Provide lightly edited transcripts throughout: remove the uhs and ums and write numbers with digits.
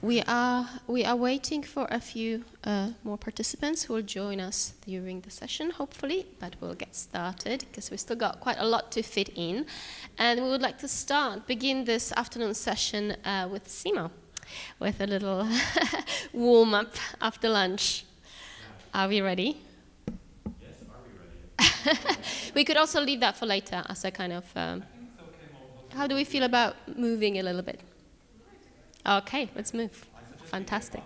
We are waiting for a few more participants who will join us during the session, hopefully, but we'll get started because we've still got quite a lot to fit in. And we would like to begin this afternoon session with Simo, with a little warm-up after lunch. Are we ready? Yes, are we ready? We could also leave that for later as a kind of... I think it's okay. How do we feel about moving a little bit? Okay, let's move. Fantastic.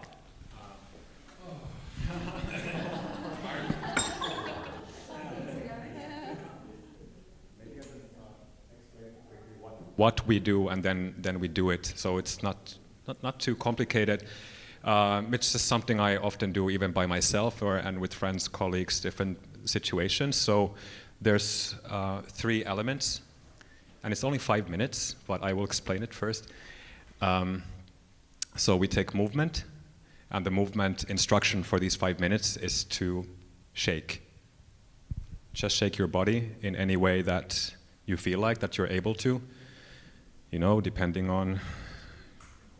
What we do, and then we do it. So it's not too complicated. It's just something I often do even by myself and with friends, colleagues, different situations. So there's 3 elements, and it's only 5 minutes, but I will explain it first. So we take movement, and the movement instruction for these 5 minutes is to shake. Just shake your body in any way that you feel like, that you're able to, depending on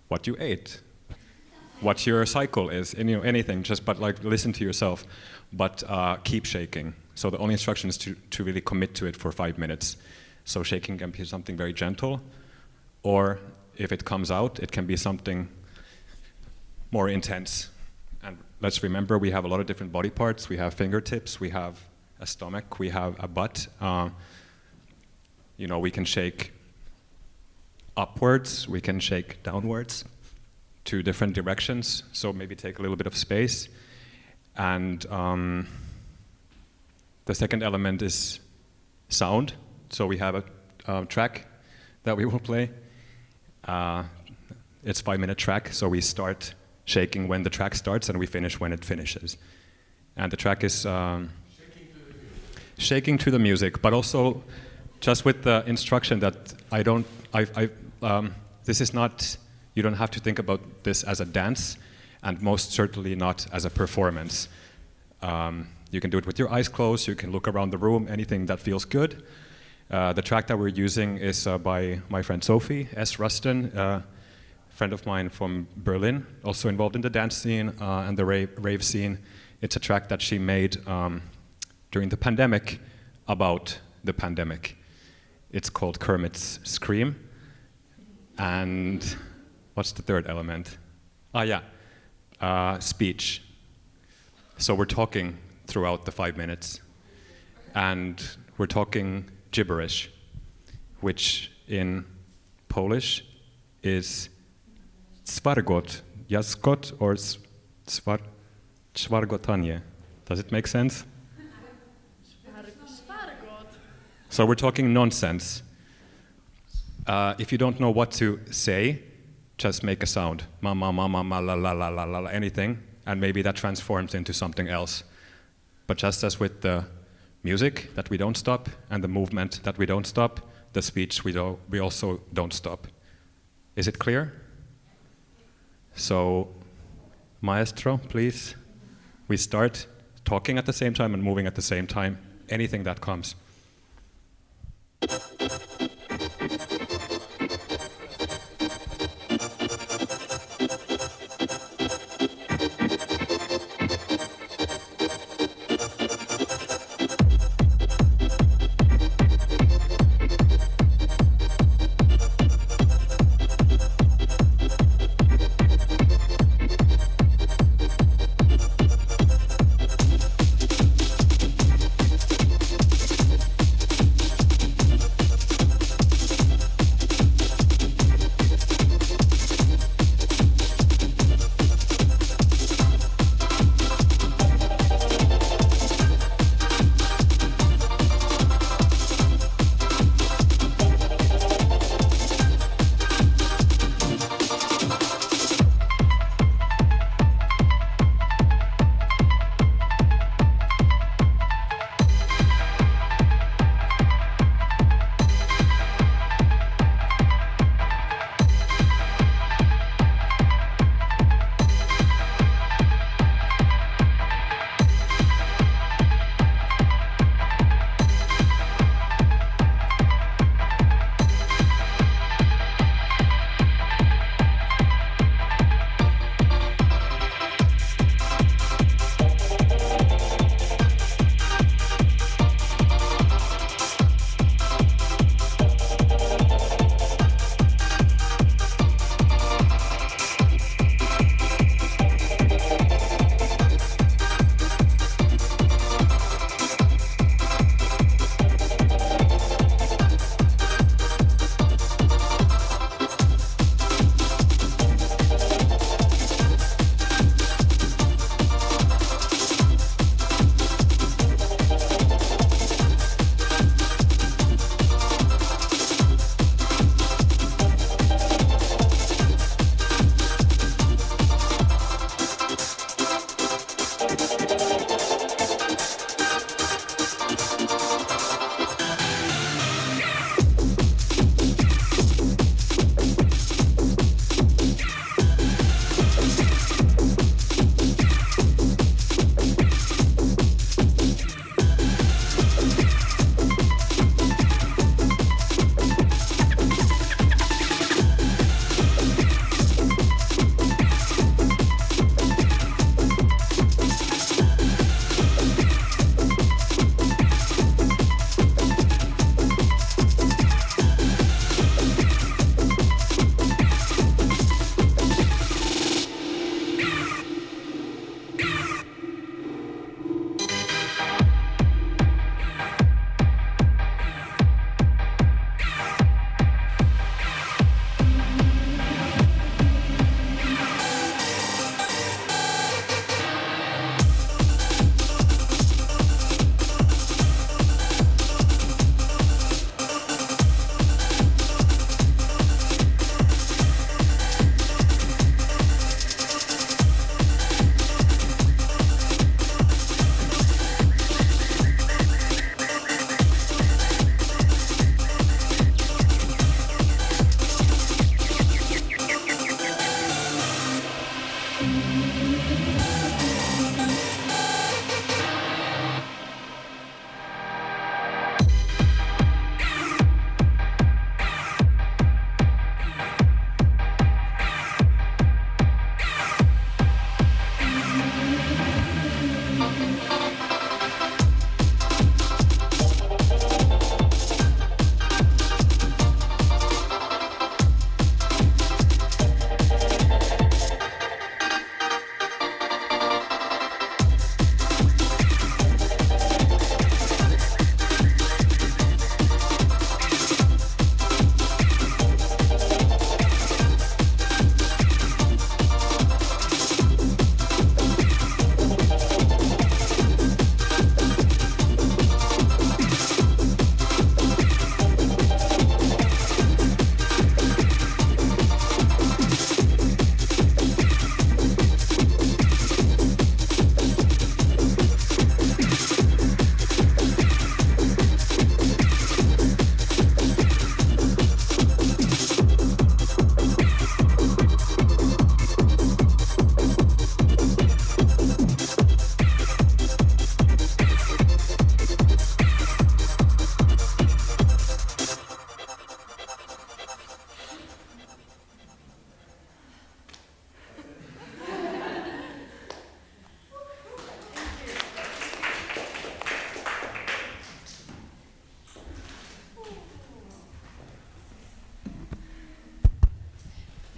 what you ate, what your cycle is, and, anything, but listen to yourself, but keep shaking. So the only instruction is to really commit to it for 5 minutes. So shaking can be something very gentle, or if it comes out, it can be something more intense. And let's remember, we have a lot of different body parts. We have fingertips, we have a stomach, we have a butt. We can shake upwards, we can shake downwards to different directions. So maybe take a little bit of space. And the second element is sound. So we have a track that we will play. It's a 5-minute track, so we start shaking when the track starts and we finish when it finishes. And the track is shaking to the music, but also just with the instruction that this is not, you don't have to think about this as a dance, and most certainly not as a performance. You can do it with your eyes closed, you can look around the room, anything that feels good. The track that we're using is by my friend Sophie S. Ruston, a friend of mine from Berlin, also involved in the dance scene and the rave scene. It's a track that she made during the pandemic about the pandemic. It's called Kermit's Scream. And what's the third element? Speech. So we're talking throughout the 5 minutes. And we're talking gibberish, which in Polish is svargot, jaskot, or svargotanie. Does it make sense? So we're talking nonsense. If you don't know what to say, just make a sound. Ma, ma, ma, ma, ma, la, la, la, la, la, anything, and maybe that transforms into something else. But just as with the music that we don't stop, and the movement that we don't stop, the speech we also don't stop. Is it clear? So, maestro, please. We start talking at the same time and moving at the same time. Anything that comes.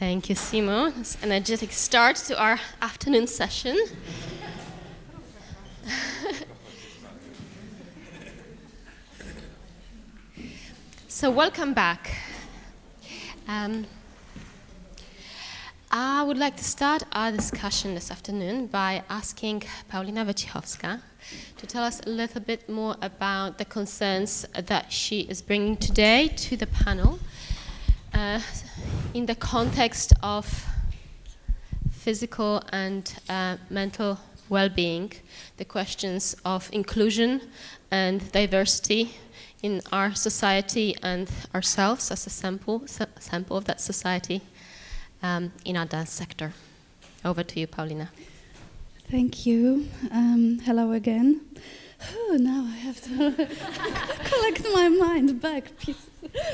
Thank you, Simo. It's an energetic start to our afternoon session. So welcome back. I would like to start our discussion this afternoon by asking Paulina Wojciechowska to tell us a little bit more about the concerns that she is bringing today to the panel in the context of physical and mental well-being, the questions of inclusion and diversity in our society and ourselves as a sample of that society in our dance sector. Over to you, Paulina. Thank you. Hello again. Now I have to collect my mind back, pieces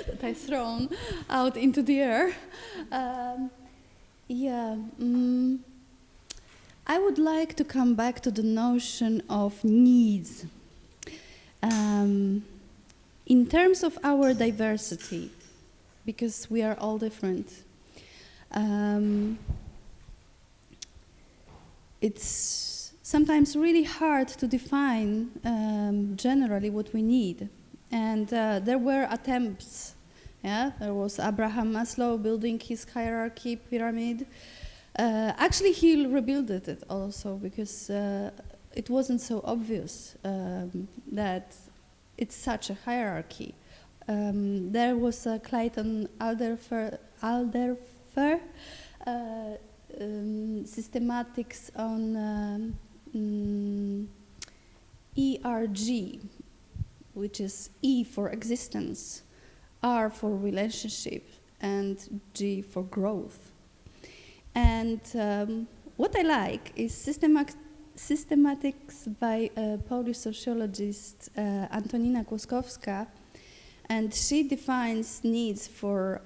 that I've thrown out into the air. I would like to come back to the notion of needs. In terms of our diversity, because we are all different, it's sometimes really hard to define generally what we need. And there were attempts. There was Abraham Maslow building his hierarchy pyramid. Actually, he rebuilt it also because it wasn't so obvious that it's such a hierarchy. There was Clayton Alderfer systematics on ERG, which is E for existence, R for relationship, and G for growth. And what I like is systematics by Polish sociologist Antonina Kłoskowska, and she defines needs for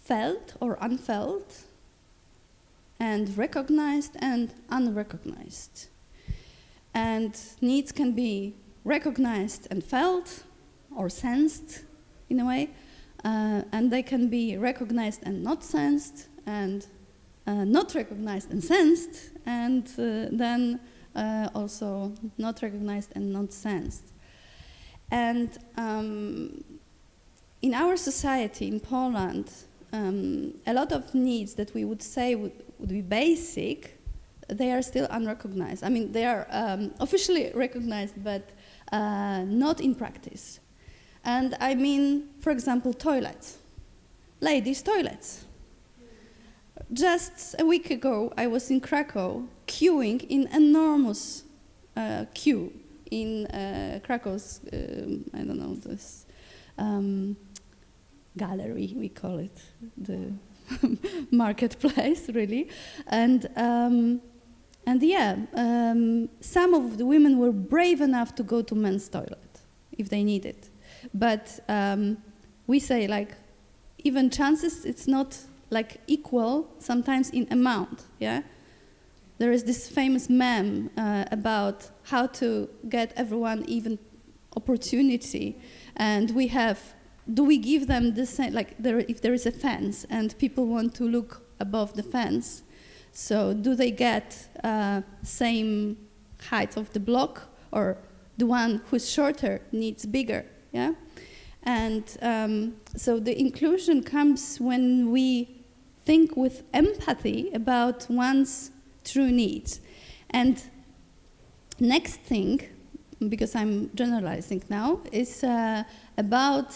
felt or unfelt, and recognized and unrecognized. And needs can be recognized and felt, or sensed in a way, and they can be recognized and not sensed, and not recognized and sensed, and then also not recognized and not sensed. And in our society, in Poland, a lot of needs that we would say would be basic, they are still unrecognized. I mean, they are officially recognized, but not in practice. And I mean, for example, toilets. Ladies' toilets. Just a week ago, I was in Krakow, queuing in enormous queue in Krakow's, I don't know, this gallery, we call it, the marketplace, really. And some of the women were brave enough to go to men's toilet if they need it. But we say, like, even chances, it's not like equal sometimes in amount, yeah? There is this famous meme about how to get everyone even opportunity, and we have, do we give them the same, like if there is a fence and people want to look above the fence, so do they get same height of the block, or the one who's shorter needs bigger, yeah? And so the inclusion comes when we think with empathy about one's true needs. And next thing, because I'm generalizing now, is about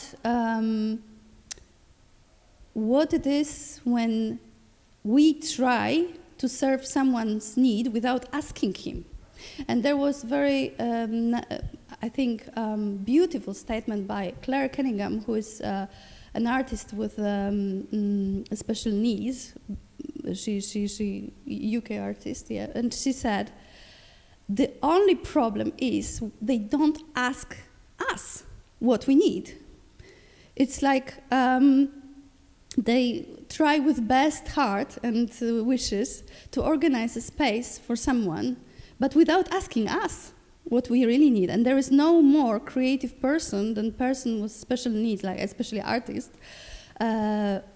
what it is when we try to serve someone's need without asking him. And there was very, I think, beautiful statement by Claire Cunningham, who is an artist with special needs. She UK artist, yeah. And she said, the only problem is they don't ask us what we need. It's like they try with best heart and wishes to organize a space for someone, but without asking us what we really need. And there is no more creative person than person with special needs, like especially artists,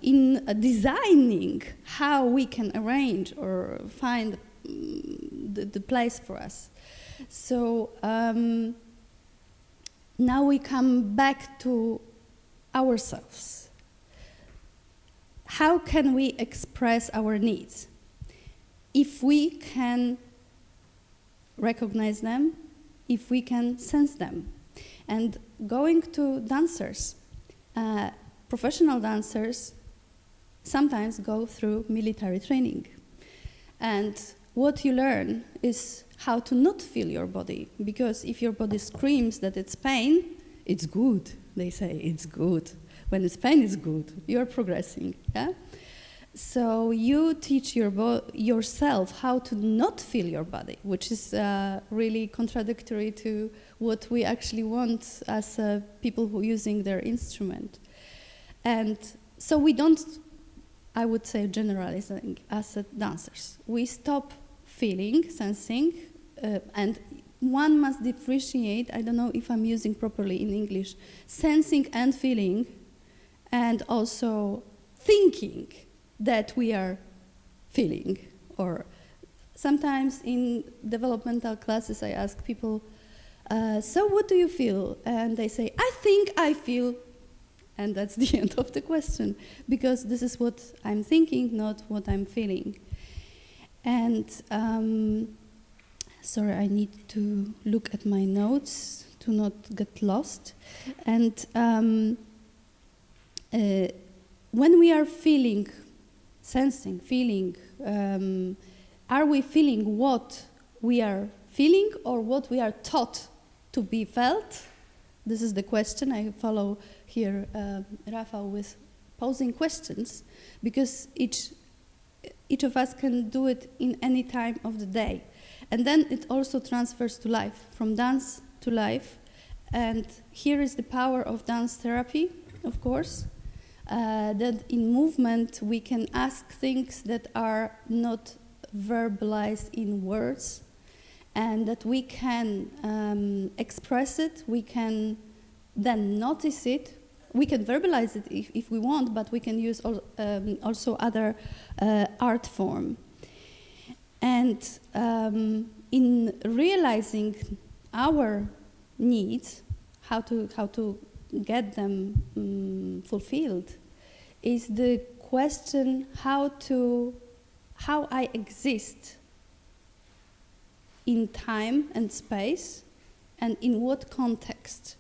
in designing how we can arrange or find the place for us. So now we come back to ourselves. How can we express our needs? If we can recognize them, if we can sense them. And going to dancers, professional dancers sometimes go through military training. And what you learn is how to not feel your body, because if your body screams that it's pain, it's good. They say it's good. When it's pain, it's good. You're progressing. Yeah? So you teach yourself how to not feel your body, which is really contradictory to what we actually want as people who are using their instrument. And so we don't, I would say, generalizing as dancers. We stop feeling, sensing, and one must differentiate, I don't know if I'm using properly in English, sensing and feeling, and also thinking that we are feeling. Or sometimes in developmental classes I ask people, so what do you feel? And they say, I think I feel. And that's the end of the question, because this is what I'm thinking, not what I'm feeling. And sorry, I need to look at my notes to not get lost. And when we are feeling, sensing, feeling, are we feeling what we are feeling or what we are taught to be felt? This is the question. I follow here Rafa with posing questions, because each of us can do it in any time of the day. And then it also transfers to life, from dance to life. And here is the power of dance therapy, of course, that in movement we can ask things that are not verbalized in words, and that we can express it, we can then notice it, we can verbalize it if we want, but we can use also other art form. And in realizing our needs, how to get them fulfilled, is the question how I exist in time and space, and in what context,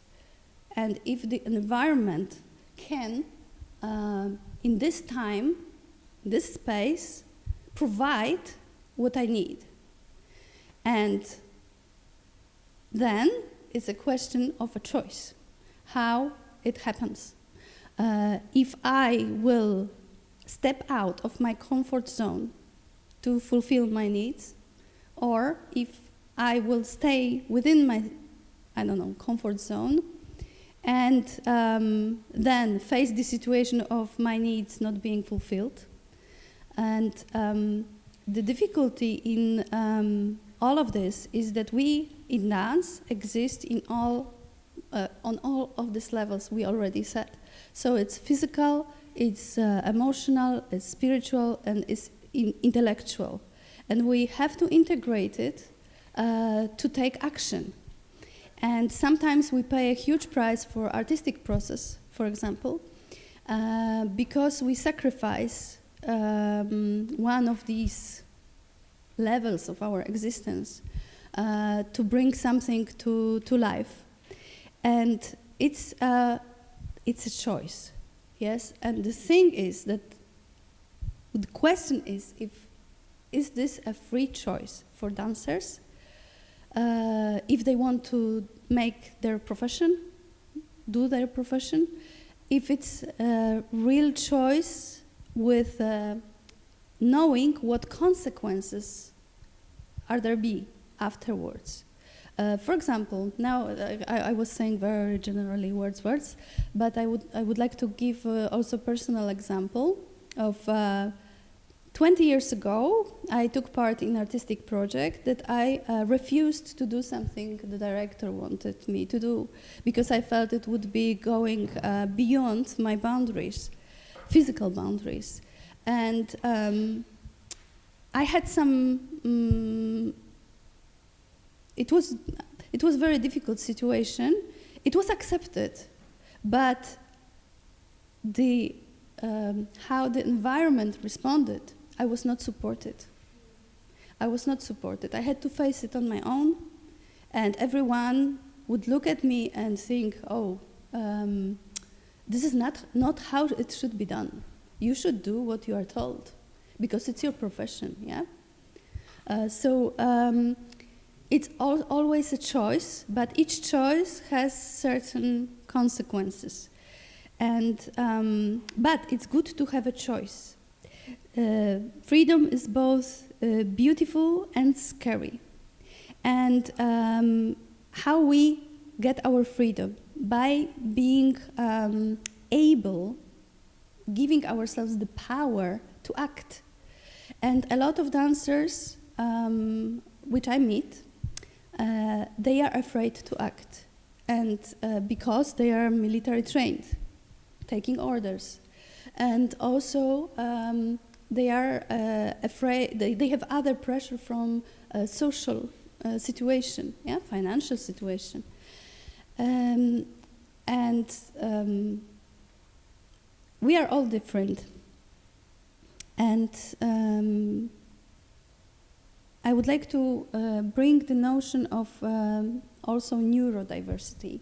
and if the environment can, in this time, this space, provide what I need. And then it's a question of a choice, how it happens. If I will step out of my comfort zone to fulfill my needs, or if I will stay within my, comfort zone, and then face the situation of my needs not being fulfilled. And the difficulty in all of this is that we, in dance, exist in on all of these levels we already said. So it's physical, it's emotional, it's spiritual, and it's intellectual. And we have to integrate it to take action. And sometimes we pay a huge price for artistic process, for example, because we sacrifice one of these levels of our existence to bring something to life. And it's a choice, yes? And the thing is that the question is this a free choice for dancers? If they want to make their profession, do their profession, if it's a real choice with knowing what consequences are there be afterwards. For example, now I was saying very generally words, but I would like to give also personal example of 20 years ago, I took part in an artistic project that I refused to do something the director wanted me to do, because I felt it would be going beyond my boundaries. physical boundaries. And I had some, it was a very difficult situation. It was accepted, but how the environment responded, I was not supported. I was not supported. I had to face it on my own, and everyone would look at me and think, oh, this is not how it should be done. You should do what you are told, because it's your profession, yeah? So it's always a choice, but each choice has certain consequences. And, but it's good to have a choice. Freedom is both beautiful and scary. And how we get our freedom? By being able, giving ourselves the power to act. And a lot of dancers, which I meet, they are afraid to act. And because they are military trained, taking orders. And also they are afraid, they have other pressure from social situation, yeah, financial situation. We are all different. And I would like to bring the notion of also neurodiversity.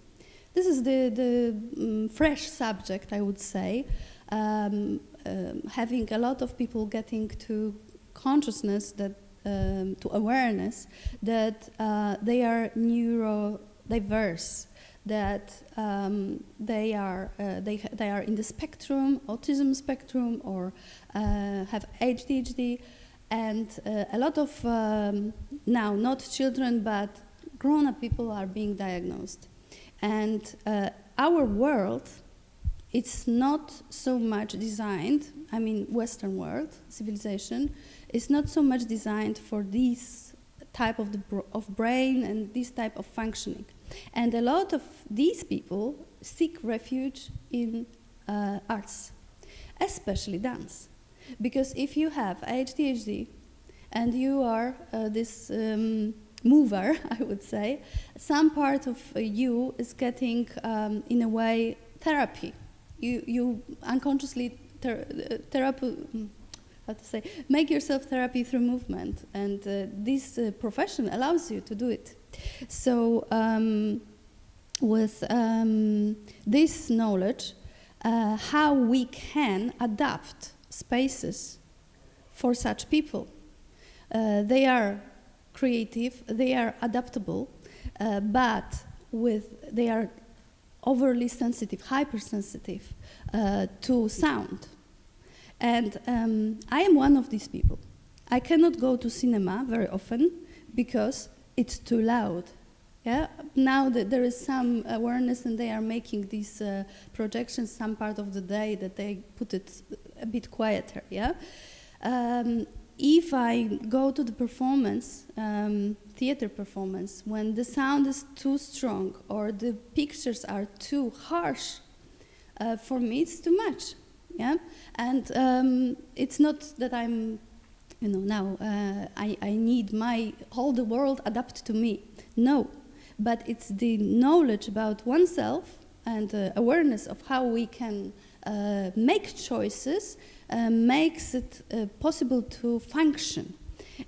This is the fresh subject, I would say, having a lot of people getting to consciousness, that to awareness that they are neurodiverse, that they are in the spectrum, autism spectrum, or have ADHD, and a lot of now not children but grown-up people are being diagnosed. And our world, it's not so much designed, I mean Western world, civilization, is not so much designed for this type of brain and this type of functioning. And a lot of these people seek refuge in arts, especially dance. Because if you have ADHD and you are this mover, I would say, some part of you is getting, in a way, therapy. You unconsciously make yourself therapy through movement, and this profession allows you to do it. So with this knowledge, how we can adapt spaces for such people. They are creative, they are adaptable, but they are overly sensitive, hypersensitive to sound. And I am one of these people. I cannot go to cinema very often because it's too loud. Yeah? Now that there is some awareness and they are making these projections some part of the day that they put it a bit quieter. Yeah? If I go to the performance, theater performance, when the sound is too strong or the pictures are too harsh, for me it's too much. Yeah, and it's not that I'm, now I need all the world adapt to me. No, but it's the knowledge about oneself and awareness of how we can make choices makes it possible to function.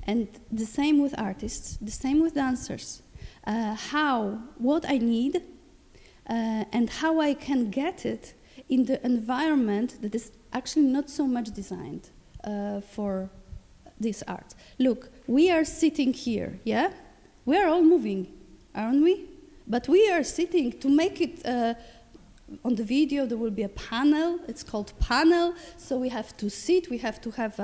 And the same with artists, the same with dancers. What I need and how I can get it in the environment that is actually not so much designed for this art. Look, we are sitting here, yeah? We are all moving, aren't we? But we are sitting to make it, on the video there will be a panel, it's called panel, so we have to sit, we have to have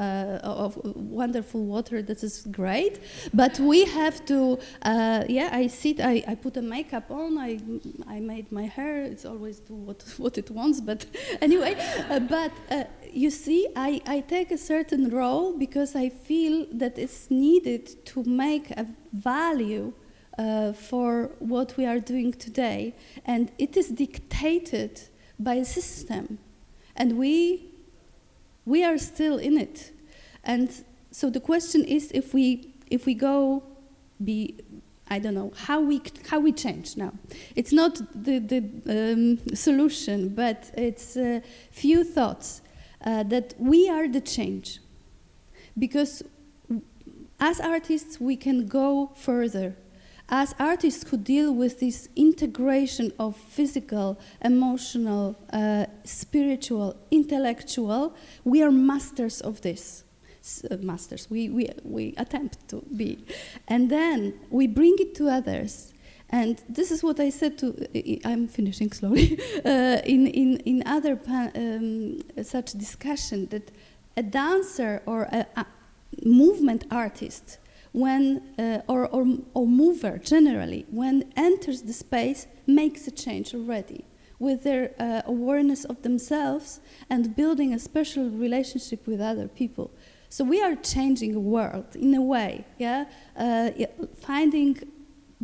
wonderful water, that is great, but we have to, I sit, I put a makeup on, I made my hair, it's always do what it wants, but anyway, you see, I take a certain role because I feel that it's needed to make a value for what we are doing today, and it is dictated by a system, and we We are still in it. And so the question is if we go I don't know, how we change now. It's not the solution, but it's a few thoughts that we are the change. Because as artists, we can go further. As artists who deal with this integration of physical, emotional, spiritual, intellectual, we are masters of this. Masters, we attempt to be. And then we bring it to others. And this is what I said I'm finishing slowly, in other such discussion, that a dancer or a movement artist, when or mover generally, when enters the space, makes a change already with their awareness of themselves and building a special relationship with other people. So we are changing the world in a way, finding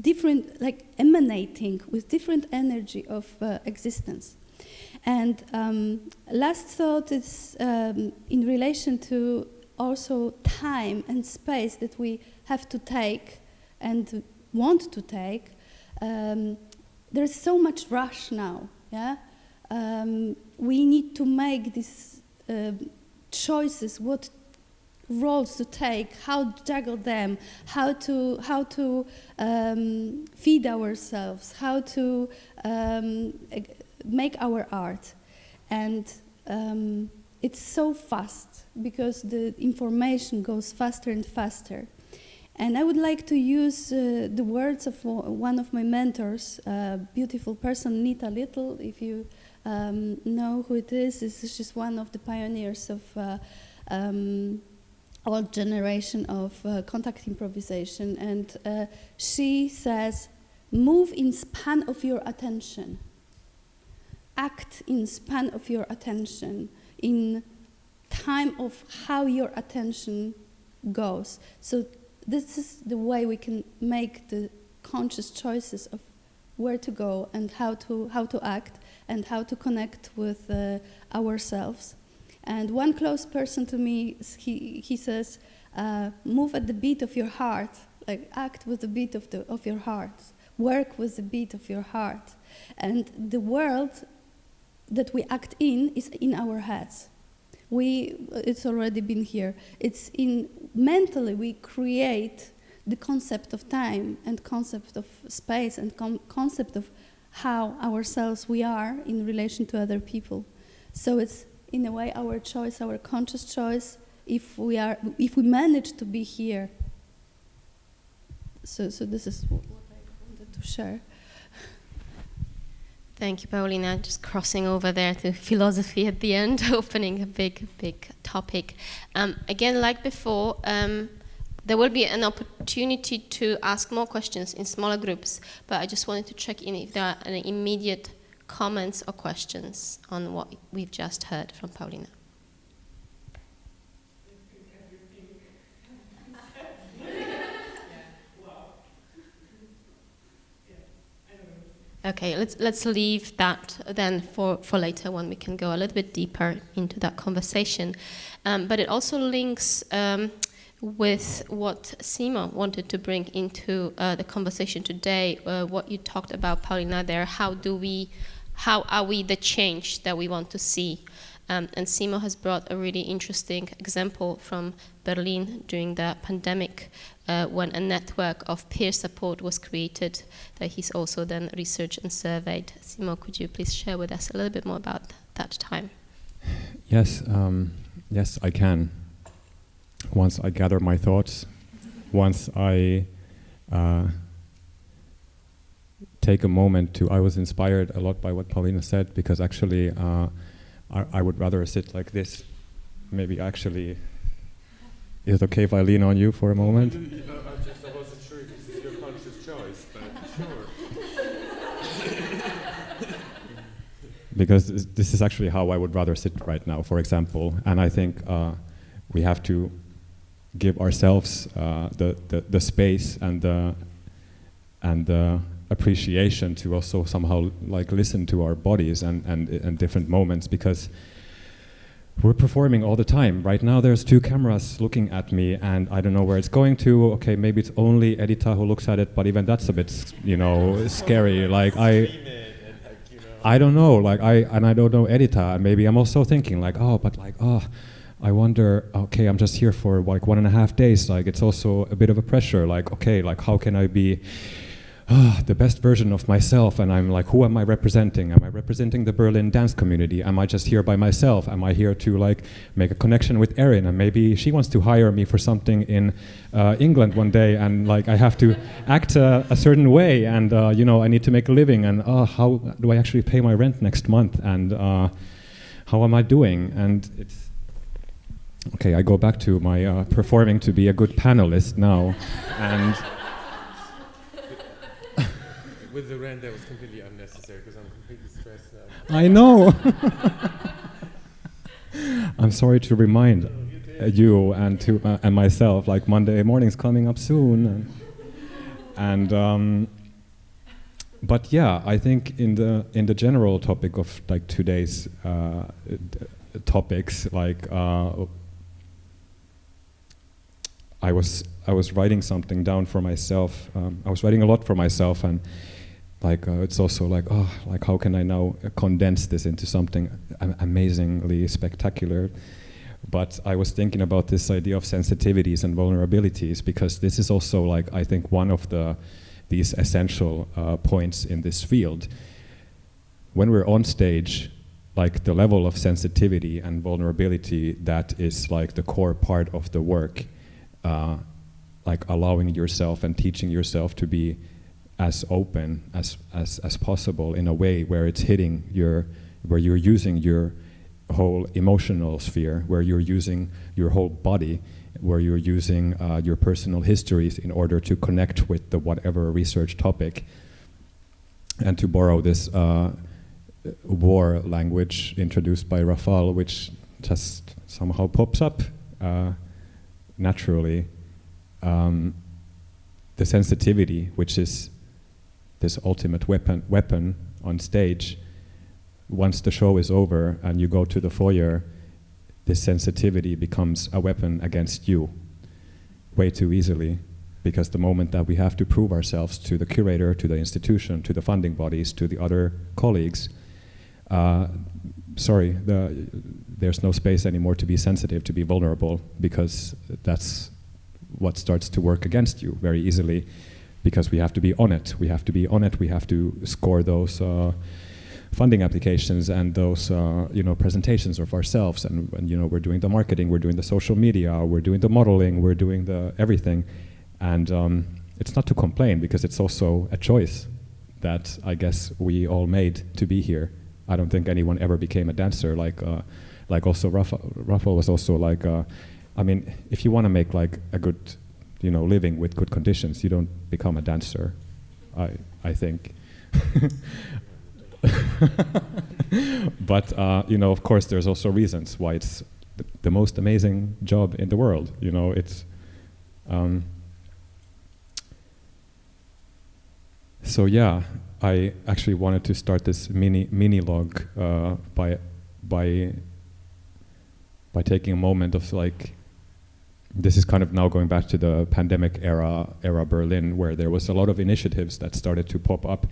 different, like emanating with different energy of existence. And last thought is in relation to also time and space that we have to take and want to take. There's so much rush now, we need to make these choices, what roles to take, how to juggle them, how to feed ourselves, how to make our art. And it's so fast because the information goes faster and faster. And I would like to use the words of one of my mentors, a beautiful person, Nita Little. If you know who it is, she's one of the pioneers of old generation of contact improvisation. And she says, move in span of your attention. Act in span of your attention, in time of how your attention goes. So this is the way we can make the conscious choices of where to go and how to act and how to connect with ourselves. And one close person to me, he says, move at the beat of your heart, like act with the beat of your heart, work with the beat of your heart. And the world that we act in is in our heads. It's already been here. It's mentally we create the concept of time and concept of space and concept of how ourselves we are in relation to other people. So it's in a way our choice, our conscious choice, if we manage to be here. So this is what I wanted to share. Thank you, Paulina. Just crossing over there to philosophy at the end, opening a big topic. Again, like before, there will be an opportunity to ask more questions in smaller groups, but I just wanted to check in if there are any immediate comments or questions on what we've just heard from Paulina. Okay, let's leave that then for later when we can go a little bit deeper into that conversation. But it also links with what Simo wanted to bring into the conversation today, what you talked about, Paulina, there. How are we the change that we want to see? And Simo has brought a really interesting example from Berlin during the pandemic, when a network of peer support was created that he's also then researched and surveyed. Simo, could you please share with us a little bit more about that time? Yes, yes, I can. Once I gather my thoughts, once I take a moment to, I was inspired a lot by what Paulina said, because actually I would rather sit like this. Maybe actually, is it okay if I lean on you for a moment? I wasn't sure if this is your conscious choice, but sure. Because this is actually how I would rather sit right now, for example. And I think we have to give ourselves the space and the appreciation to also somehow like listen to our bodies and different moments, because we're performing all the time. Right now there's 2 cameras looking at me and I don't know where it's going to. Okay, maybe it's only Edita who looks at it, but even that's a bit, you know, scary. Like I don't know, like I don't know Edita, and maybe I'm also thinking like, I wonder, okay, I'm just here for like 1.5 days, like it's also a bit of a pressure, like, okay, like how can I be the best version of myself? And I'm like, who am I representing? Am I representing the Berlin dance community? Am I just here by myself? Am I here to like make a connection with Erin? And maybe she wants to hire me for something in England one day, and like I have to act a certain way, and you know, I need to make a living, and how do I actually pay my rent next month? And how am I doing? And it's okay. I go back to my performing to be a good panelist now, and. With the rent, that was completely unnecessary because I'm completely stressed now. I know. I'm sorry to remind you and to and myself, like Monday morning's coming up soon, and but yeah, I think in the general topic of like today's topics, like I was writing something down for myself. I was writing a lot for myself, and. Like it's also like, like how can I now condense this into something amazingly spectacular? But I was thinking about this idea of sensitivities and vulnerabilities, because this is also like, I think, one of these essential points in this field. When we're on stage, like the level of sensitivity and vulnerability that is like the core part of the work, like allowing yourself and teaching yourself to be as open as possible in a way where it's hitting where you're using your whole emotional sphere, where you're using your whole body, where you're using your personal histories in order to connect with the whatever research topic. And to borrow this war language introduced by Rafal, which just somehow pops up naturally, the sensitivity, which is this ultimate weapon on stage. Once the show is over and you go to the foyer, this sensitivity becomes a weapon against you way too easily, because the moment that we have to prove ourselves to the curator, to the institution, to the funding bodies, to the other colleagues, there's no space anymore to be sensitive, to be vulnerable, because that's what starts to work against you very easily. Because we have to be on it. We have to score those funding applications and those presentations of ourselves. And we're doing the marketing, we're doing the social media, we're doing the modeling, we're doing the everything. And it's not to complain, because it's also a choice that I guess we all made to be here. I don't think anyone ever became a dancer. Like also Rafa was also like, I mean, if you want to make like a good living with good conditions, you don't become a dancer, I think. But, of course, there's also reasons why it's the most amazing job in the world. It's... So yeah, I actually wanted to start this mini log by taking a moment of like, this is kind of now going back to the pandemic era Berlin, where there was a lot of initiatives that started to pop up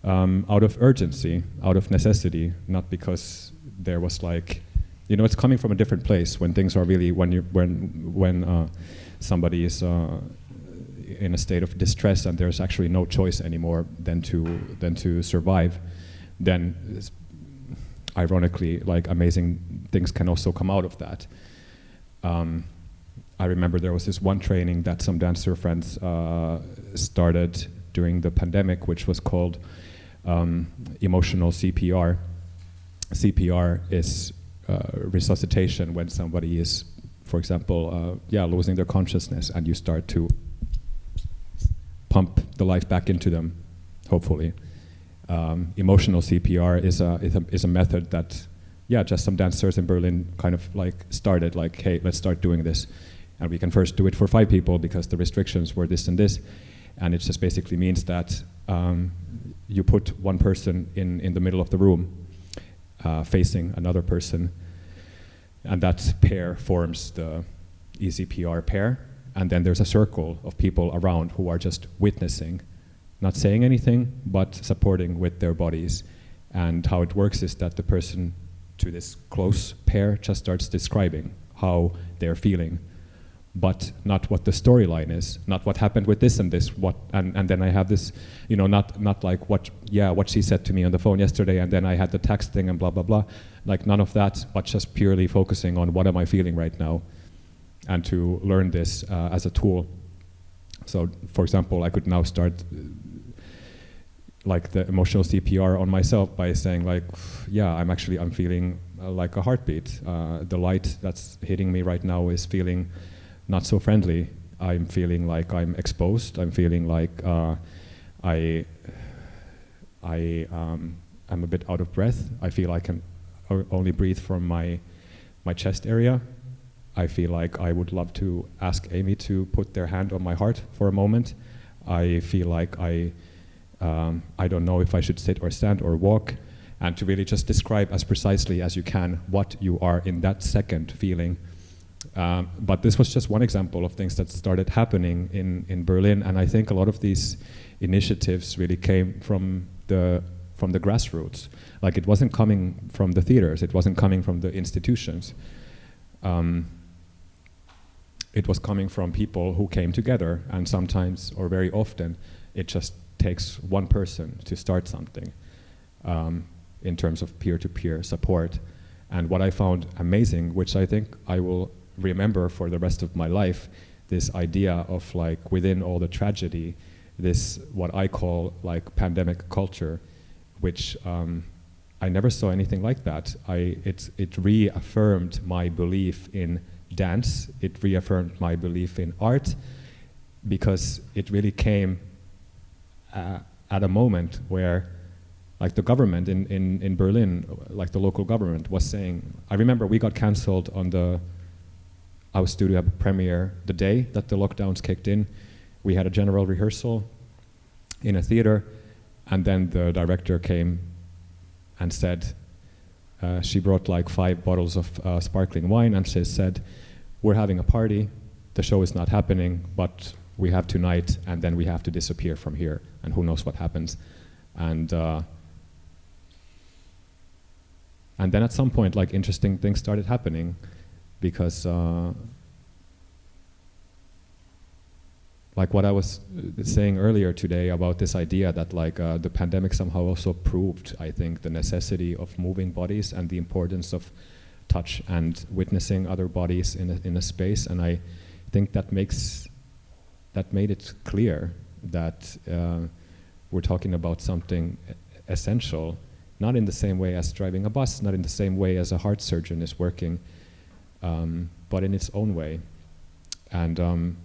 out of urgency, out of necessity, not because there was like, it's coming from a different place when things are really, when somebody is in a state of distress and there's actually no choice anymore than to survive, then ironically, like amazing things can also come out of that. I remember there was this one training that some dancer friends started during the pandemic, which was called emotional CPR. CPR is resuscitation when somebody is, for example, losing their consciousness, and you start to pump the life back into them, hopefully. Emotional CPR is a method that, just some dancers in Berlin kind of like started, like, hey, let's start doing this. And we can first do it for 5 people because the restrictions were this and this. And it just basically means that you put one person in the middle of the room facing another person. And that pair forms the ECPR pair. And then there's a circle of people around who are just witnessing, not saying anything, but supporting with their bodies. And how it works is that the person to this close pair just starts describing how they're feeling, but not what the storyline is, not what happened with this and this, and then I have this, not like what she said to me on the phone yesterday, and then I had the text thing and blah, blah, blah. Like none of that, but just purely focusing on what am I feeling right now, and to learn this as a tool. So, for example, I could now start like the emotional CPR on myself by saying like, yeah, I'm feeling like a heartbeat. The light that's hitting me right now is feeling not so friendly. I'm feeling like I'm exposed. I'm feeling like I'm a bit out of breath. I feel I can only breathe from my chest area. I feel like I would love to ask Amy to put their hand on my heart for a moment. I feel like I don't know if I should sit or stand or walk, and to really just describe as precisely as you can what you are in that second feeling. But this was just one example of things that started happening in Berlin, and I think a lot of these initiatives really came from the grassroots. Like it wasn't coming from the theaters, it wasn't coming from the institutions. It was coming from people who came together, and sometimes, or very often, it just takes one person to start something in terms of peer-to-peer support. And what I found amazing, which I think I will remember for the rest of my life, this idea of like within all the tragedy, this what I call like pandemic culture, which I never saw anything like that. It reaffirmed my belief in dance, it reaffirmed my belief in art, because it really came at a moment where like the government in Berlin, like the local government was saying, I remember we got cancelled on our studio premiere the day that the lockdowns kicked in. We had a general rehearsal in a theater, and then the director came and said, she brought like 5 bottles of sparkling wine, and she said, we're having a party, the show is not happening, but we have tonight, and then we have to disappear from here, and who knows what happens. And then at some point, like interesting things started happening, because like what I was saying earlier today about this idea that like the pandemic somehow also proved, I think, the necessity of moving bodies and the importance of touch and witnessing other bodies in a space. And I think that made it clear that we're talking about something essential, not in the same way as driving a bus, not in the same way as a heart surgeon is working, but in its own way. And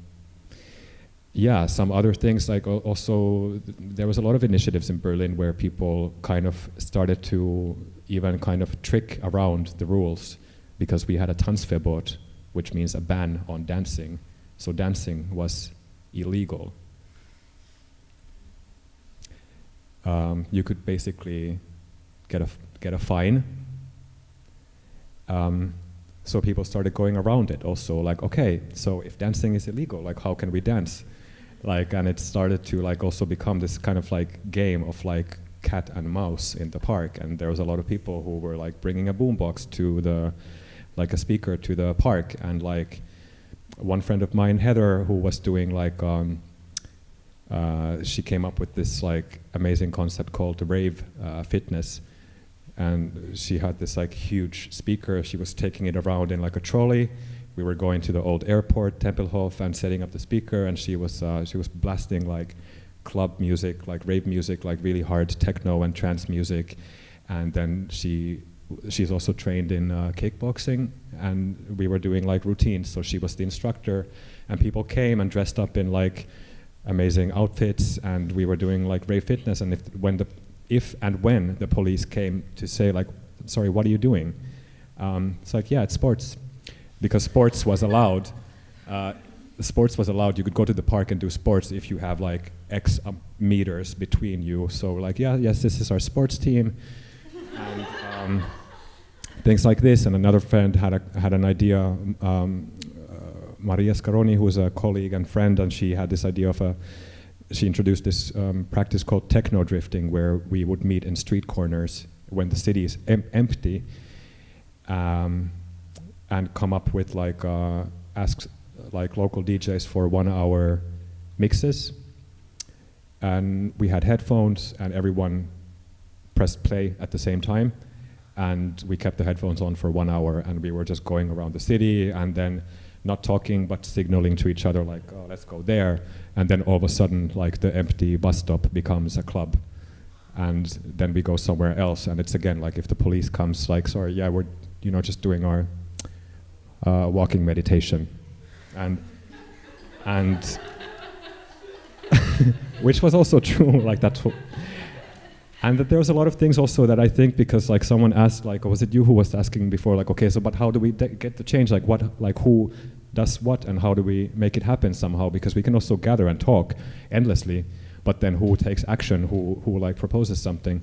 yeah, some other things, like also there was a lot of initiatives in Berlin where people kind of started to even kind of trick around the rules, because we had a Tanzverbot, which means a ban on dancing. So dancing was illegal. You could basically get a fine. So people started going around it also, like, okay, so if dancing is illegal, like how can we dance? Like, and it started to like also become this kind of like game of like cat and mouse in the park, and there was a lot of people who were like bringing a boombox to like a speaker to the park, and like one friend of mine, Heather, who was doing like she came up with this like amazing concept called rave fitness, and she had this like huge speaker. She was taking it around in like a trolley. We were going to the old airport, Tempelhof, and setting up the speaker, and she was blasting like club music, like rave music, like really hard techno and trance music. And then she's also trained in kickboxing, and we were doing like routines. So she was the instructor, and people came and dressed up in like amazing outfits, and we were doing like rave fitness. And if and when the police came to say like, sorry, what are you doing? It's like, yeah, it's sports. Because sports was allowed. Sports was allowed. You could go to the park and do sports if you have like X meters between you. So like, yeah, yes, this is our sports team. And things like this. And another friend had an idea, Maria Scaroni, who was a colleague and friend, and she had this idea of she introduced this practice called techno drifting, where we would meet in street corners when the city is empty, and come up with ask local DJs for 1 hour mixes. And we had headphones, and everyone pressed play at the same time. And we kept the headphones on for 1 hour, and we were just going around the city, and then not talking, but signaling to each other, like, oh, let's go there. And then all of a sudden, like, the empty bus stop becomes a club. And then we go somewhere else. And it's again, like, if the police comes, like, sorry, yeah, we're, just doing our walking meditation. And which was also true, like, that's and that there was a lot of things also that I think, because like someone asked, like, was it you who was asking before, like, okay, so but how do we get the change? Like what, like who does what, and how do we make it happen somehow? Because we can also gather and talk endlessly, but then who takes action, who like proposes something?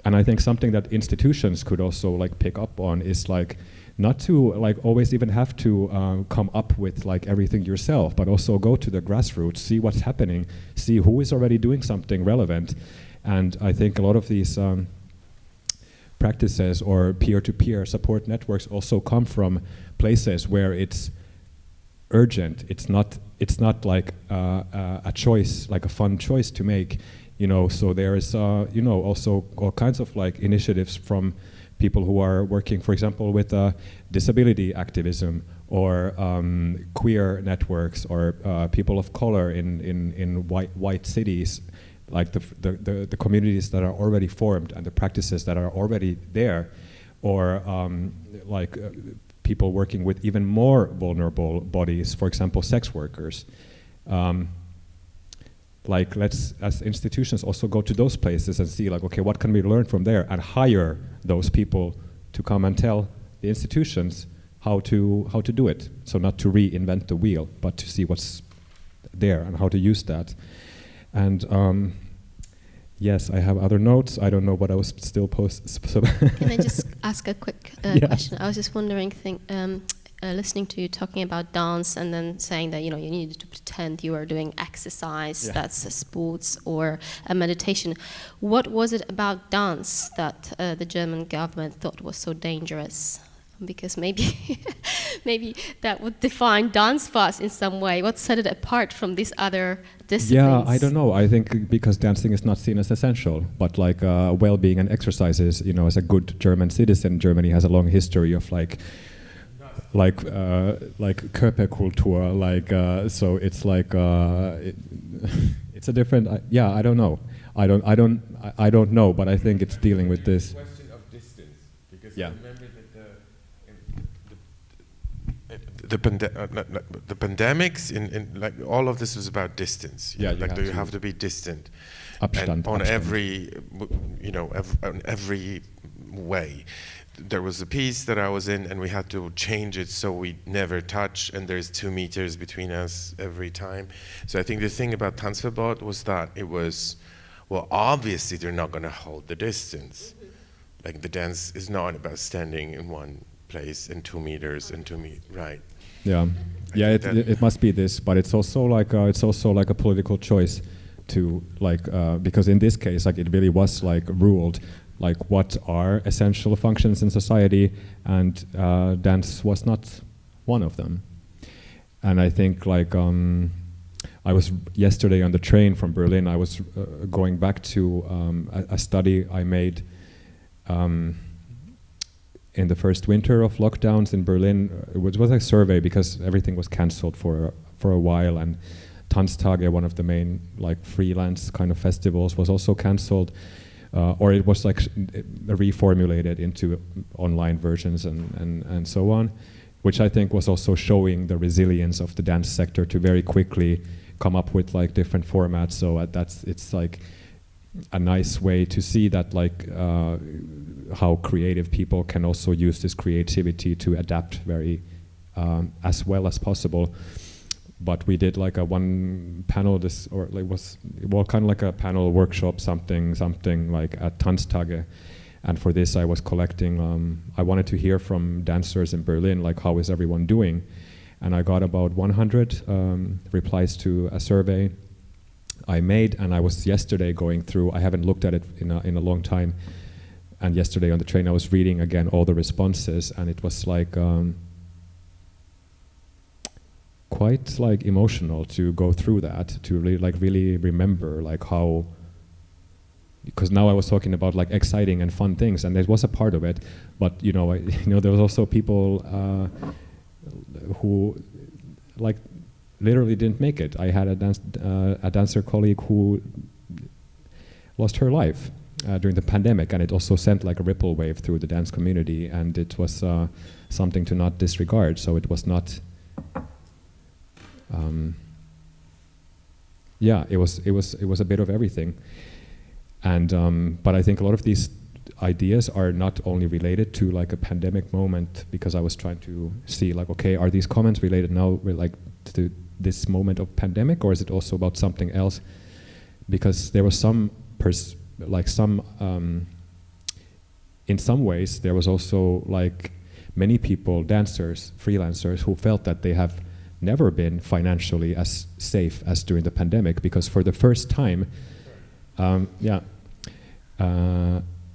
And I think something that institutions could also like pick up on is like not to like always even have to come up with like everything yourself, but also go to the grassroots, see what's happening, see who is already doing something relevant. And I think a lot of these practices or peer-to-peer support networks also come from places where it's urgent. It's not like a choice, like a fun choice to make, So there is, also all kinds of like initiatives from people who are working, for example, with disability activism or queer networks or people of color in white cities. Like the communities that are already formed and the practices that are already there, or people working with even more vulnerable bodies, for example, sex workers. Let's, as institutions, also go to those places and see, like, okay, what can we learn from there, and hire those people to come and tell the institutions how to do it. So not to reinvent the wheel, but to see what's there and how to use that. And yes, I have other notes. I don't know what I was still Can I just ask a quick question? I was just wondering, listening to you talking about dance and then saying that you needed to pretend you were doing exercise, that's a sports or a meditation. What was it about dance that the German government thought was so dangerous? Because maybe that would define dance for us in some way. What set it apart from these other disciplines? Yeah, I don't know. I think because dancing is not seen as essential, but like well-being and exercises, as a good German citizen, Germany has a long history of like Körperkultur, so it's like it's a different. I don't know. I don't know, but I think it's dealing with this. Question of distance, because Yeah. I remember that the pandemics in like all of this was about distance. Yeah, you have to be distant. Abstand, and on Abstand. every, on every way. There was a piece that I was in, and we had to change it so we never touch, and there's 2 meters between us every time. So I think the thing about Tanzverbot was that it was, well, obviously they're not going to hold the distance. Like the dance is not about standing in one place and 2 meters and 2 meters, right? Yeah, it must be this, but it's also like a political choice to like because in this case, like it really was like ruled. Like what are essential functions in society, and dance was not one of them. And I think like I was yesterday on the train from Berlin, I was going back to a study I made in the first winter of lockdowns in Berlin. It was a survey because everything was cancelled for a while, and Tanztage, one of the main like freelance kind of festivals, was also cancelled. Or it was like reformulated into online versions and so on, which I think was also showing the resilience of the dance sector to very quickly come up with like different formats. So it's like a nice way to see that like how creative people can also use this creativity to adapt very as well as possible. But we did like a one panel, kind of like a panel workshop, something like at Tanztage. And for this, I was collecting, I wanted to hear from dancers in Berlin, like, how is everyone doing? And I got about 100 replies to a survey I made, and I was yesterday going through, I haven't looked at it in a long time, and yesterday on the train I was reading again all the responses, and it was like quite like emotional to go through that, to really remember like how, because now I was talking about like exciting and fun things, and it was a part of it, but there was also people who like literally didn't make it. I had a dancer colleague who lost her life during the pandemic, and it also sent like a ripple wave through the dance community, and it was something to not disregard. So it was not. It was a bit of everything, and but I think a lot of these ideas are not only related to like a pandemic moment, because I was trying to see like, okay, are these comments related now like to this moment of pandemic, or is it also about something else? Because there was some in some ways there was also like many people, dancers, freelancers, who felt that they have never been financially as safe as during the pandemic, because for the first time,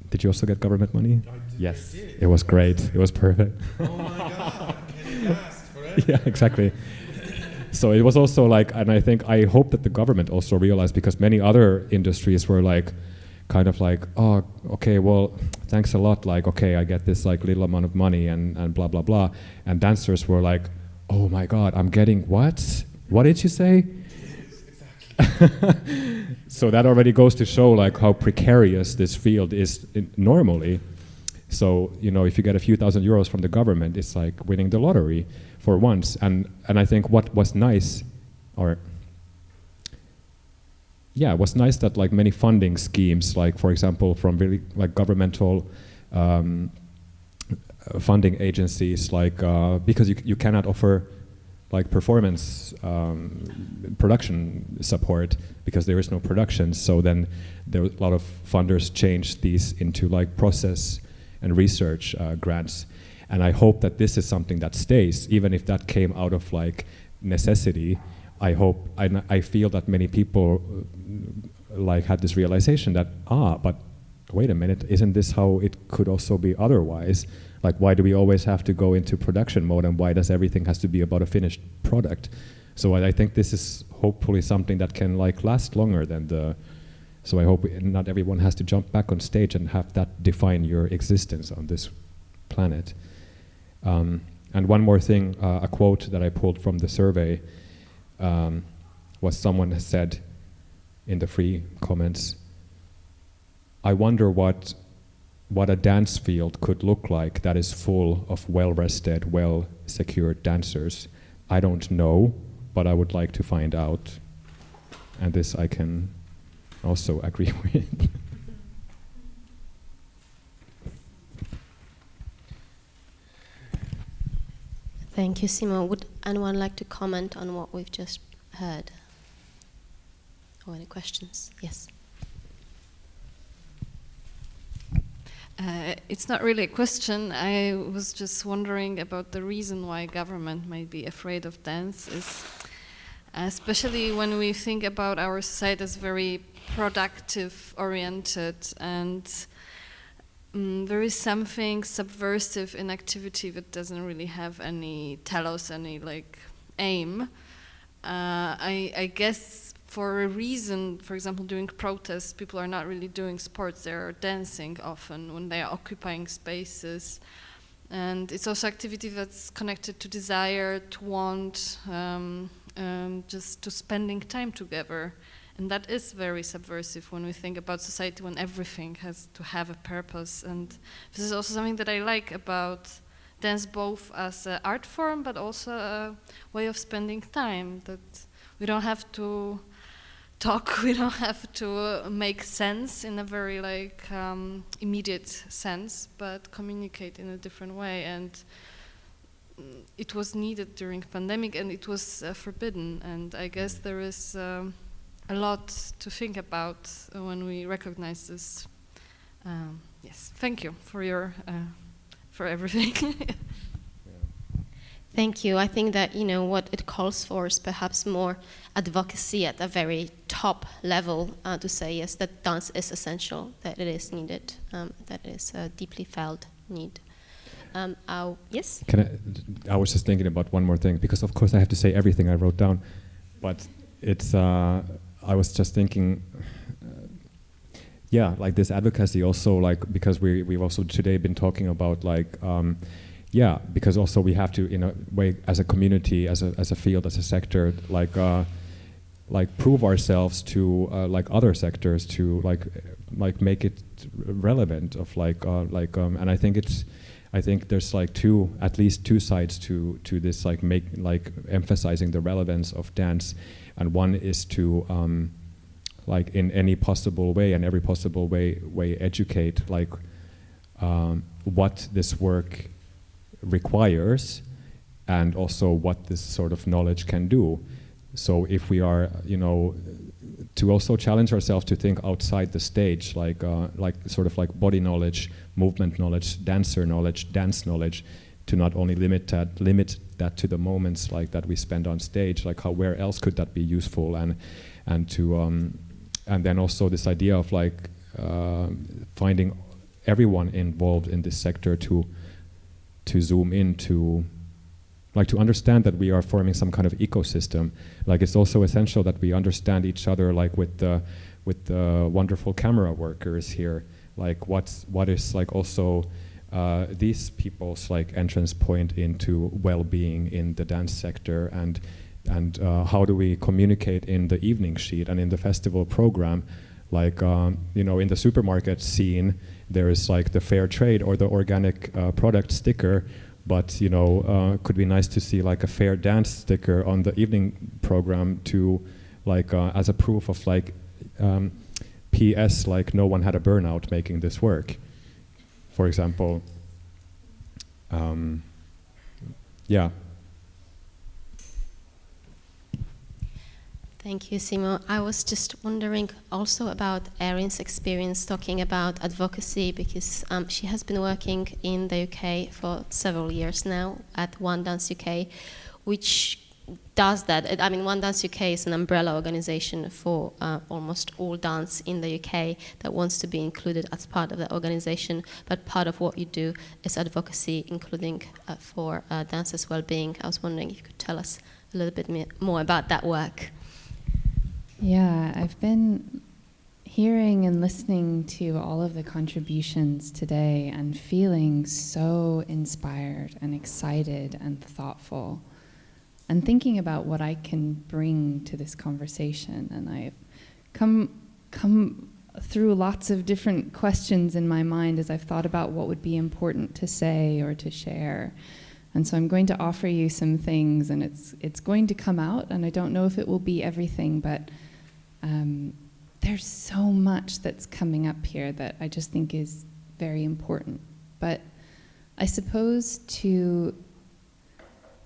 did you also get government money? Yes, it was great. It was perfect. Oh my God, can it last forever? Yeah, exactly. So it was also like, and I hope that the government also realized, because many other industries were like, kind of like, oh, okay, well, thanks a lot. Like, okay, I get this like little amount of money and blah, blah, blah. And dancers were like, oh my God, I'm getting what? What did you say? Exactly. So that already goes to show like how precarious this field is normally. So, if you get a few thousand euros from the government, it's like winning the lottery for once. And I think what was nice, it was nice that like many funding schemes, like for example, from really like governmental funding agencies, like because you cannot offer like performance production support because there is no production. So then there a lot of funders changed these into like process and research grants. And I hope that this is something that stays, even if that came out of like necessity. I feel that many people like had this realization that, but wait a minute, isn't this how it could also be otherwise? Like, why do we always have to go into production mode, and why does everything has to be about a finished product? So I think this is hopefully something that can like last longer than so I hope not everyone has to jump back on stage and have that define your existence on this planet. And one more thing, a quote that I pulled from the survey was someone has said in the free comments, I wonder what a dance field could look like that is full of well-rested, well-secured dancers. I don't know, but I would like to find out. And this I can also agree with. Thank you, Simo. Would anyone like to comment on what we've just heard? Or any questions? Yes. It's not really a question. I was just wondering about the reason why government might be afraid of dance, is especially when we think about our society as very productive oriented, and there is something subversive in activity that doesn't really have any, tell us any like aim. I guess for a reason, for example, during protests, people are not really doing sports, they're dancing often when they are occupying spaces. And it's also activity that's connected to desire, to want, just to spending time together. And that is very subversive when we think about society, when everything has to have a purpose. And this is also something that I like about dance, both as an art form, but also a way of spending time, that we don't have to talk, we don't have to make sense in a very like immediate sense, but communicate in a different way. And it was needed during pandemic, and it was forbidden. And I guess there is a lot to think about when we recognize this yes, thank you for your for everything. Thank you. I think that what it calls for is perhaps more advocacy at a very top level to say yes, that dance is essential, that it is needed, that it is a deeply felt need. Yes. I was just thinking about one more thing, because of course I have to say everything I wrote down, but it's. I was just thinking. Yeah, like this advocacy also, like, because we've also today been talking about like. Yeah, because also we have to, in a way, as a community, as a field, as a sector, like prove ourselves to like other sectors, to like make it relevant of and I think there's like at least two sides to this, like emphasizing the relevance of dance, and one is to like in any possible way and every possible way educate like what this work requires, and also what this sort of knowledge can do. So if we are, to also challenge ourselves to think outside the stage, like sort of like body knowledge, movement knowledge, dancer knowledge, dance knowledge, to not only limit that to the moments like that we spend on stage, like where else could that be useful, and to and then also this idea of like finding everyone involved in this sector to zoom in to understand that we are forming some kind of ecosystem. Like it's also essential that we understand each other, like with the wonderful camera workers here, like what is like also these people's like entrance point into well-being in the dance sector, and how do we communicate in the evening sheet and in the festival program, like in the supermarket scene. There is like the fair trade or the organic product sticker, but could be nice to see like a fair dance sticker on the evening program to like as a proof of like P.S. like no one had a burnout making this work, for example. Yeah. Thank you, Simo. I was just wondering also about Erin's experience talking about advocacy, because she has been working in the UK for several years now at One Dance UK, which does that. I mean, One Dance UK is an umbrella organization for almost all dance in the UK that wants to be included as part of the organization, but part of what you do is advocacy, including for dancers' well-being. I was wondering if you could tell us a little bit more about that work. Yeah, I've been hearing and listening to all of the contributions today and feeling so inspired and excited and thoughtful, and thinking about what I can bring to this conversation. And I've come through lots of different questions in my mind as I've thought about what would be important to say or to share. And so I'm going to offer you some things, and it's going to come out, and I don't know if it will be everything, but there's so much that's coming up here that I just think is very important. But I suppose to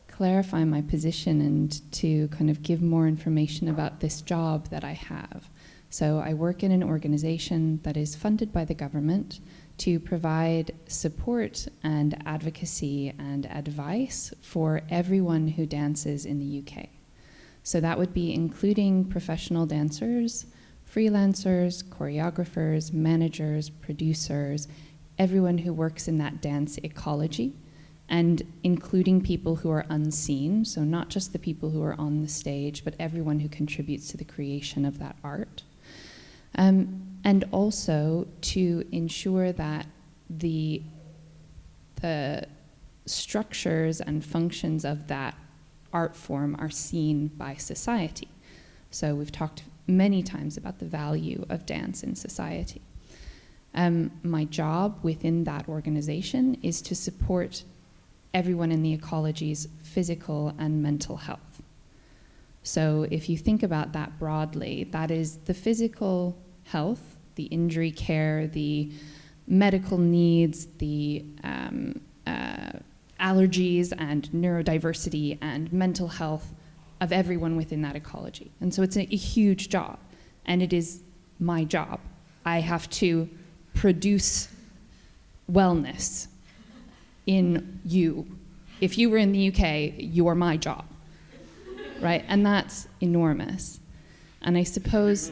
clarify my position and to kind of give more information about this job that I have. So I work in an organization that is funded by the government to provide support and advocacy and advice for everyone who dances in the UK. So that would be including professional dancers, freelancers, choreographers, managers, producers, everyone who works in that dance ecology, and including people who are unseen, so not just the people who are on the stage, but everyone who contributes to the creation of that art. And also to ensure that the structures and functions of that art form are seen by society. So we've talked many times about the value of dance in society. My job within that organization is to support everyone in the ecology's physical and mental health. So if you think about that broadly, that is the physical health, the injury care, the medical needs, the allergies and neurodiversity and mental health of everyone within that ecology. And so it's a huge job, and it is my job. I have to produce wellness in you. If you were in the UK, you're my job, right? And that's enormous. And I suppose,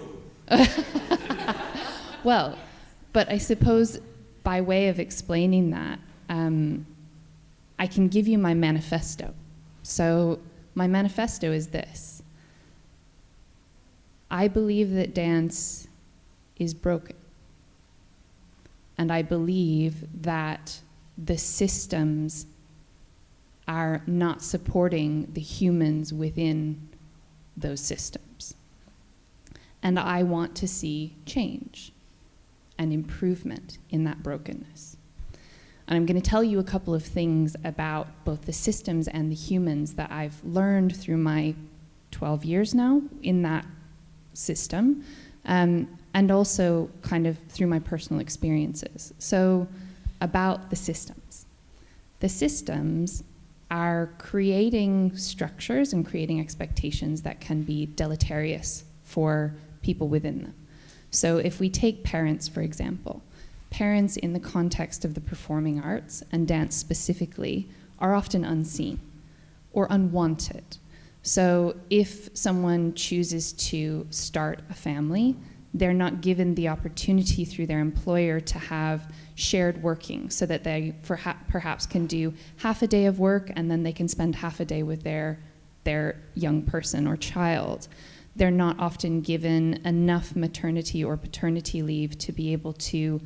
well, but I suppose by way of explaining that, I can give you my manifesto. So my manifesto is this. I believe that dance is broken. And I believe that the systems are not supporting the humans within those systems. And I want to see change and improvement in that brokenness. And I'm going to tell you a couple of things about both the systems and the humans that I've learned through my 12 years now in that system, and also kind of through my personal experiences. So about the systems. The systems are creating structures and creating expectations that can be deleterious for people within them. So if we take parents, for example, parents in the context of the performing arts, and dance specifically, are often unseen or unwanted. So if someone chooses to start a family, they're not given the opportunity through their employer to have shared working so that they perhaps can do half a day of work and then they can spend half a day with their young person or child. They're not often given enough maternity or paternity leave to be able to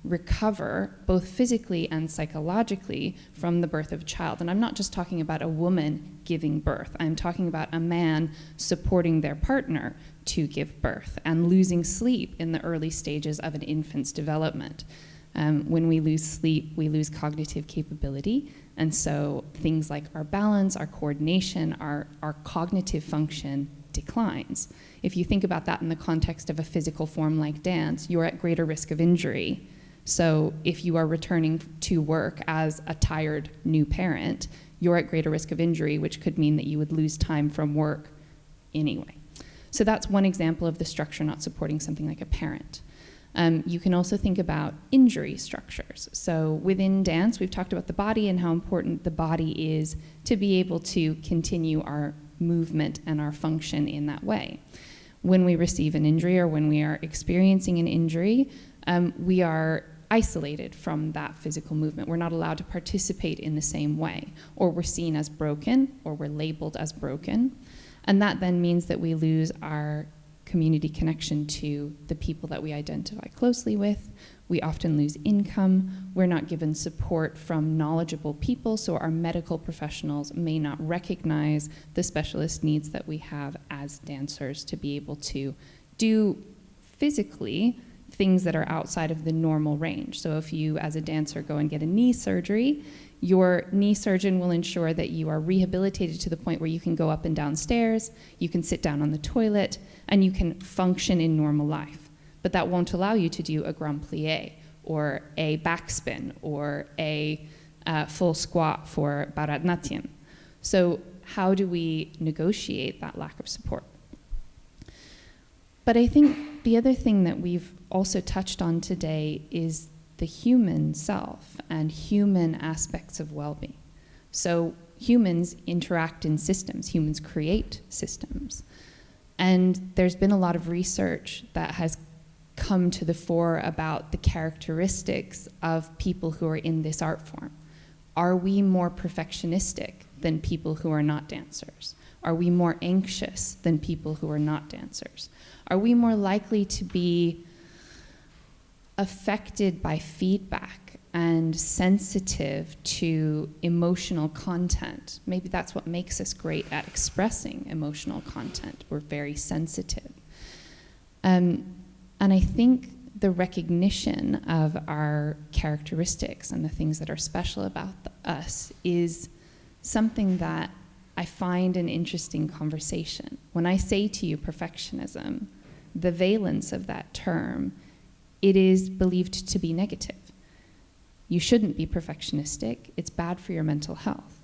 recover both physically and psychologically from the birth of a child. And I'm not just talking about a woman giving birth. I'm talking about a man supporting their partner to give birth and losing sleep in the early stages of an infant's development. When we lose sleep, we lose cognitive capability. And so things like our balance, our coordination, our cognitive function declines. If you think about that in the context of a physical form like dance, you're at greater risk of injury. So if you are returning to work as a tired new parent, you're at greater risk of injury, which could mean that you would lose time from work anyway. So that's one example of the structure not supporting something like a parent. You can also think about injury structures. So within dance, we've talked about the body and how important the body is to be able to continue our movement and our function in that way. When we receive an injury or when we are experiencing an injury, we are isolated from that physical movement. We're not allowed to participate in the same way, or we're seen as broken, or we're labeled as broken. And that then means that we lose our community connection to the people that we identify closely with. We often lose income. We're not given support from knowledgeable people, so our medical professionals may not recognize the specialist needs that we have as dancers to be able to do physically things that are outside of the normal range. So if you, as a dancer, go and get a knee surgery, your knee surgeon will ensure that you are rehabilitated to the point where you can go up and down stairs, you can sit down on the toilet, and you can function in normal life. But that won't allow you to do a grand plie, or a backspin, or a full squat for Bharatanatyam. So how do we negotiate that lack of support? But I think the other thing that we've also touched on today is the human self and human aspects of well-being. So humans interact in systems, humans create systems. And there's been a lot of research that has come to the fore about the characteristics of people who are in this art form. Are we more perfectionistic than people who are not dancers? Are we more anxious than people who are not dancers? Are we more likely to be affected by feedback and sensitive to emotional content? Maybe that's what makes us great at expressing emotional content. We're very sensitive. And I think the recognition of our characteristics and the things that are special about us is something that I find an interesting conversation. When I say to you perfectionism, the valence of that term, it is believed to be negative. You shouldn't be perfectionistic. It's bad for your mental health.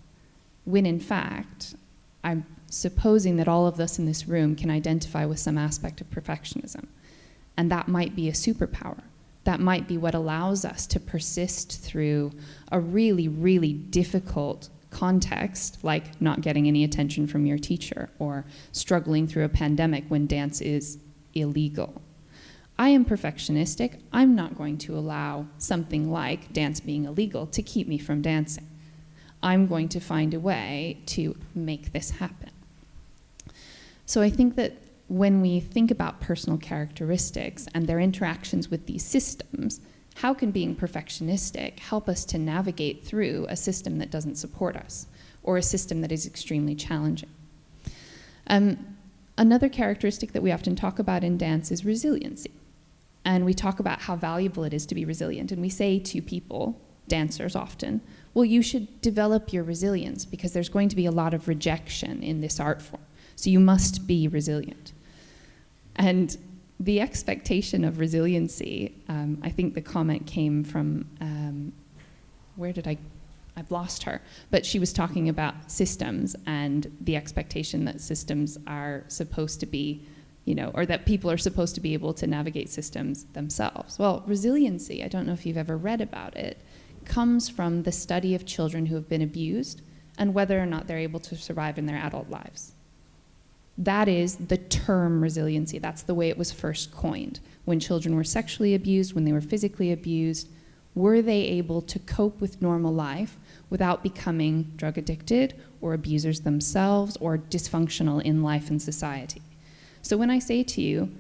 When in fact, I'm supposing that all of us in this room can identify with some aspect of perfectionism. And that might be a superpower. That might be what allows us to persist through a really, really difficult context, like not getting any attention from your teacher or struggling through a pandemic when dance is illegal. I am perfectionistic. I'm not going to allow something like dance being illegal to keep me from dancing. I'm going to find a way to make this happen. So I think that when we think about personal characteristics and their interactions with these systems, how can being perfectionistic help us to navigate through a system that doesn't support us or a system that is extremely challenging? Another characteristic that we often talk about in dance is resiliency. And we talk about how valuable it is to be resilient. And we say to people, dancers often, well, you should develop your resilience because there's going to be a lot of rejection in this art form. So you must be resilient. And the expectation of resiliency, I think the comment came from, I've lost her, but she was talking about systems and the expectation that systems are supposed to be, or that people are supposed to be able to navigate systems themselves. Well, resiliency, I don't know if you've ever read about it, comes from the study of children who have been abused and whether or not they're able to survive in their adult lives. That is the term resiliency. That's the way it was first coined. When children were sexually abused, when they were physically abused, were they able to cope with normal life without becoming drug addicted or abusers themselves or dysfunctional in life and society? So when I say to you,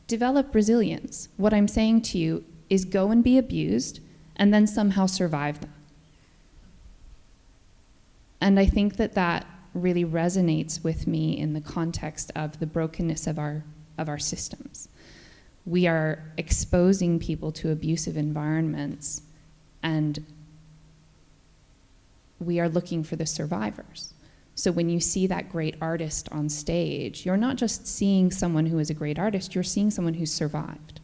develop resilience, what I'm saying to you is go and be abused and then somehow survive that. And I think that that really resonates with me in the context of the brokenness of our systems. We are exposing people to abusive environments, and we are looking for the survivors. So when you see that great artist on stage, you're not just seeing someone who is a great artist, you're seeing someone who's survived.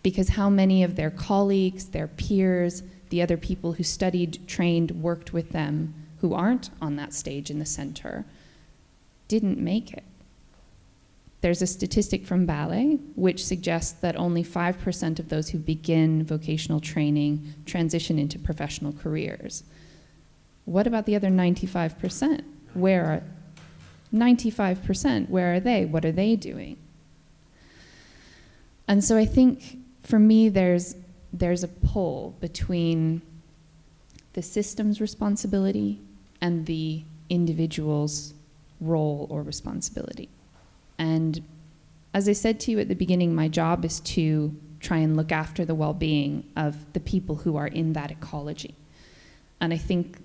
Because how many of their colleagues, their peers, the other people who studied, trained, worked with them, who aren't on that stage in the center, didn't make it. There's a statistic from ballet which suggests that only 5% of those who begin vocational training transition into professional careers. What about the other 95%? Where are 95%? Where are they? What are they doing? And so I think for me there's a pull between the system's responsibility and the individual's role or responsibility. And as I said to you at the beginning, my job is to try and look after the well-being of the people who are in that ecology. And I think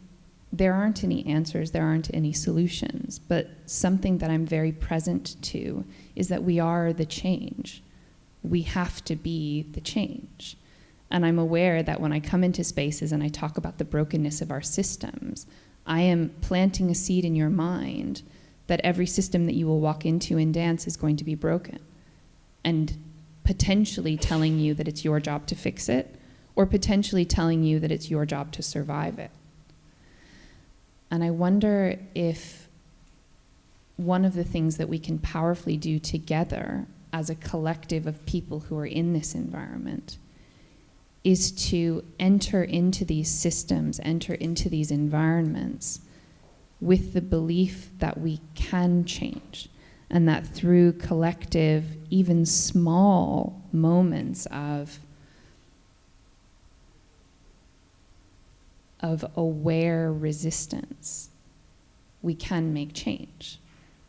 there aren't any answers, there aren't any solutions, but something that I'm very present to is that we are the change. We have to be the change. And I'm aware that when I come into spaces and I talk about the brokenness of our systems, I am planting a seed in your mind that every system that you will walk into in dance is going to be broken, and potentially telling you that it's your job to fix it, or potentially telling you that it's your job to survive it. And I wonder if one of the things that we can powerfully do together as a collective of people who are in this environment is to enter into these systems, enter into these environments with the belief that we can change, and that through collective, even small moments of aware resistance, we can make change.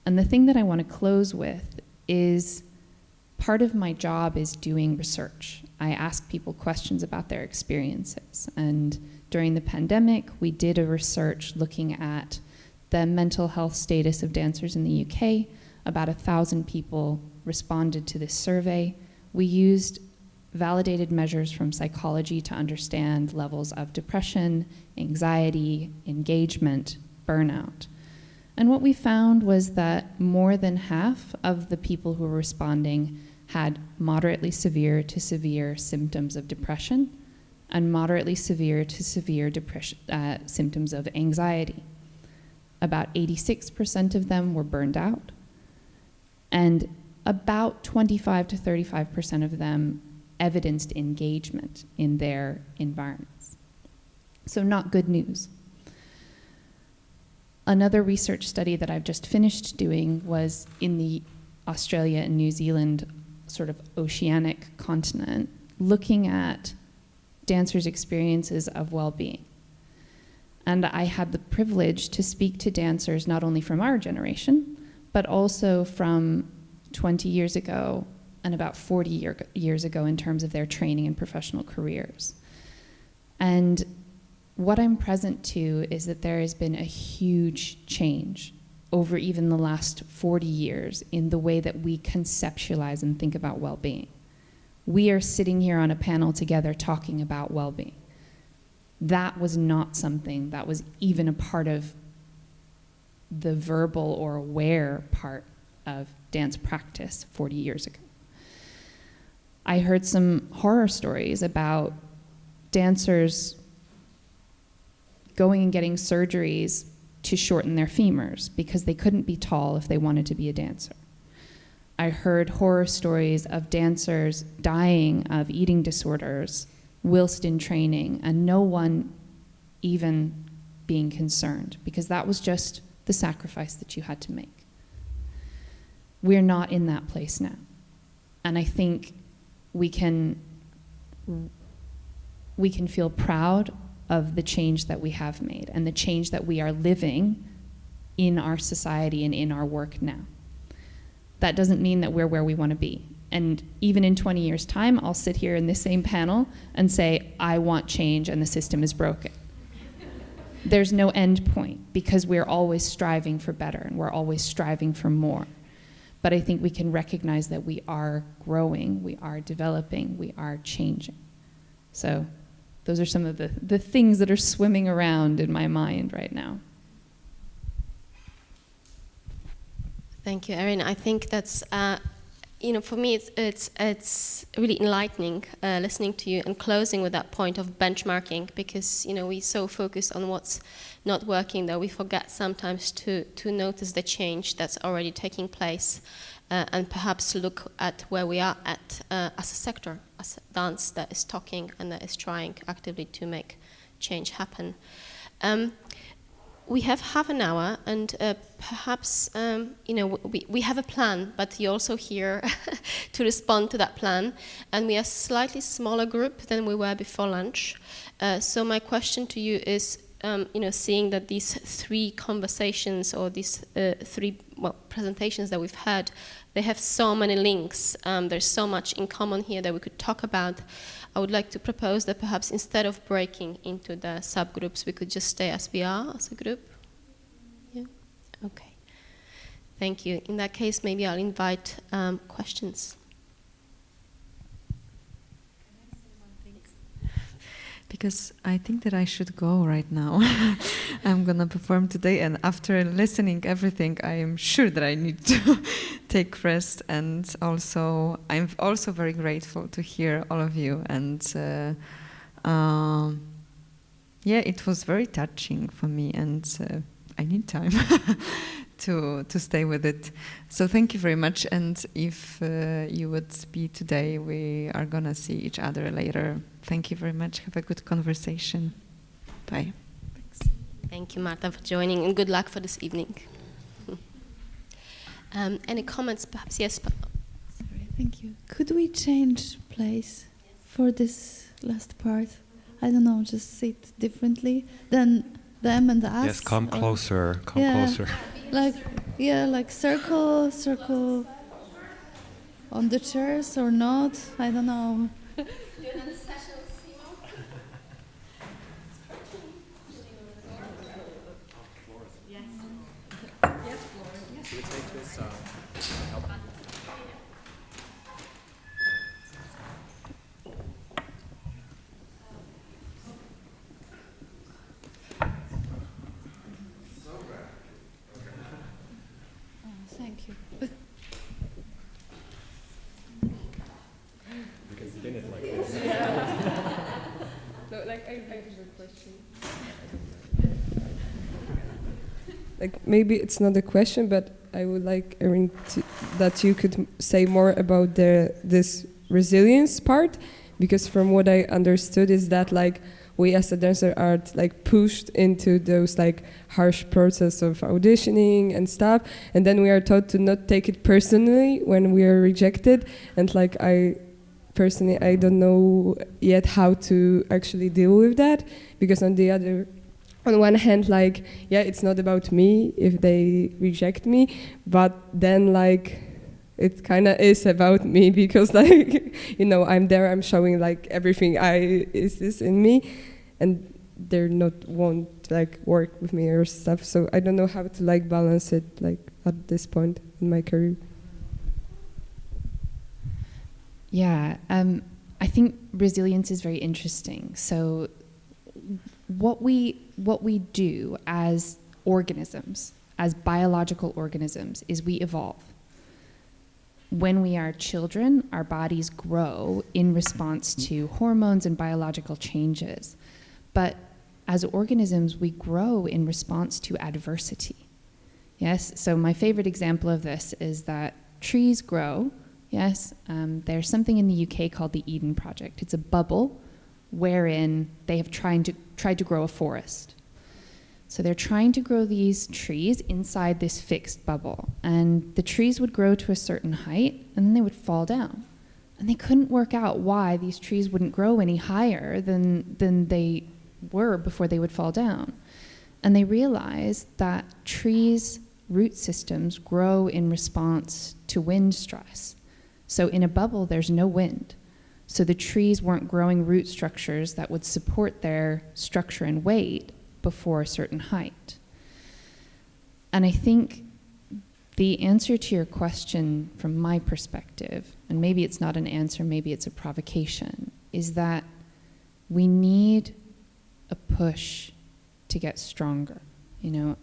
And the thing that I want to close with is part of my job is doing research. I ask people questions about their experiences. And during the pandemic, we did a research looking at the mental health status of dancers in the UK. About 1,000 people responded to this survey. We used validated measures from psychology to understand levels of depression, anxiety, engagement, burnout. And what we found was that more than half of the people who were responding had moderately severe to severe symptoms of depression and moderately severe to severe symptoms of anxiety. About 86% of them were burned out, and about 25 to 35% of them evidenced engagement in their environments. So not good news. Another research study that I've just finished doing was in the Australia and New Zealand sort of oceanic continent, looking at dancers' experiences of well-being. And I had the privilege to speak to dancers not only from our generation, but also from 20 years ago and about 40 years ago in terms of their training and professional careers. And what I'm present to is that there has been a huge change over even the last 40 years in the way that we conceptualize and think about well-being. We are sitting here on a panel together talking about well-being. That was not something that was even a part of the verbal or aware part of dance practice 40 years ago. I heard some horror stories about dancers going and getting surgeries to shorten their femurs because they couldn't be tall if they wanted to be a dancer. I heard horror stories of dancers dying of eating disorders whilst in training and no one even being concerned because that was just the sacrifice that you had to make. We're not in that place now. And I think we can feel proud of the change that we have made and the change that we are living in our society and in our work now. That doesn't mean that we're where we want to be. And even in 20 years' time, I'll sit here in this same panel and say, I want change and the system is broken. There's no end point because we're always striving for better and we're always striving for more. But I think we can recognize that we are growing, we are developing, we are changing. So those are some of the things that are swimming around in my mind right now. Thank you, Erin. I think that's, for me, it's really enlightening listening to you and closing with that point of benchmarking because, we so focus on what's not working that we forget sometimes to notice the change that's already taking place and perhaps look at where we are at as a sector, as a dance that is talking and that is trying actively to make change happen. We have half an hour, and perhaps we have a plan, but you're also here to respond to that plan. And we are a slightly smaller group than we were before lunch. So my question to you is, seeing that these three conversations or these three presentations that we've had, they have so many links. There's so much in common here that we could talk about. I would like to propose that perhaps instead of breaking into the subgroups, we could just stay as we are as a group. Yeah? Okay. Thank you. In that case, maybe I'll invite questions. Because I think that I should go right now. I'm gonna perform today, and after listening everything, I am sure that I need to take rest. And also, I'm also very grateful to hear all of you. And it was very touching for me, and I need time to stay with it. So thank you very much. And if you would be today, we are gonna see each other later. Thank you very much. Have a good conversation. Bye. Thanks. Thank you, Marta, for joining, and good luck for this evening. Any comments, perhaps? Yes. Sorry, thank you. Could we change place for this last part? I don't know, just sit differently than them and us. Yes, come closer. Come closer. Like circle on the chairs or not. I don't know. Thank you. We can begin it like this. No, I have a question. Maybe it's not a question, but I would like, Erin, that you could say more about this resilience part, because from what I understood is that like we as a dancer are like pushed into those like harsh process of auditioning and stuff, and then we are taught to not take it personally when we are rejected. And like I don't know yet how to actually deal with that, because on one hand, like, yeah, it's not about me if they reject me, but then like it kind of is about me, because like, you know, I'm there, I'm showing like everything is this in me, and they're not won't like work with me or stuff. So I don't know how to like balance it like at this point in my career. Yeah, I think resilience is very interesting. So what we do as organisms, as biological organisms, is we evolve. When we are children, our bodies grow in response to hormones and biological changes. But as organisms, we grow in response to adversity. Yes, so my favorite example of this is that trees grow. Yes, there's something in the UK called the Eden Project. It's a bubble wherein they have tried to grow a forest. So they're trying to grow these trees inside this fixed bubble. And the trees would grow to a certain height, and then they would fall down. And they couldn't work out why these trees wouldn't grow any higher than they were before they would fall down. And they realized that trees' root systems grow in response to wind stress. So in a bubble, there's no wind. So the trees weren't growing root structures that would support their structure and weight before a certain height. And I think the answer to your question from my perspective, and maybe it's not an answer, maybe it's a provocation, is that we need a push to get stronger. You know,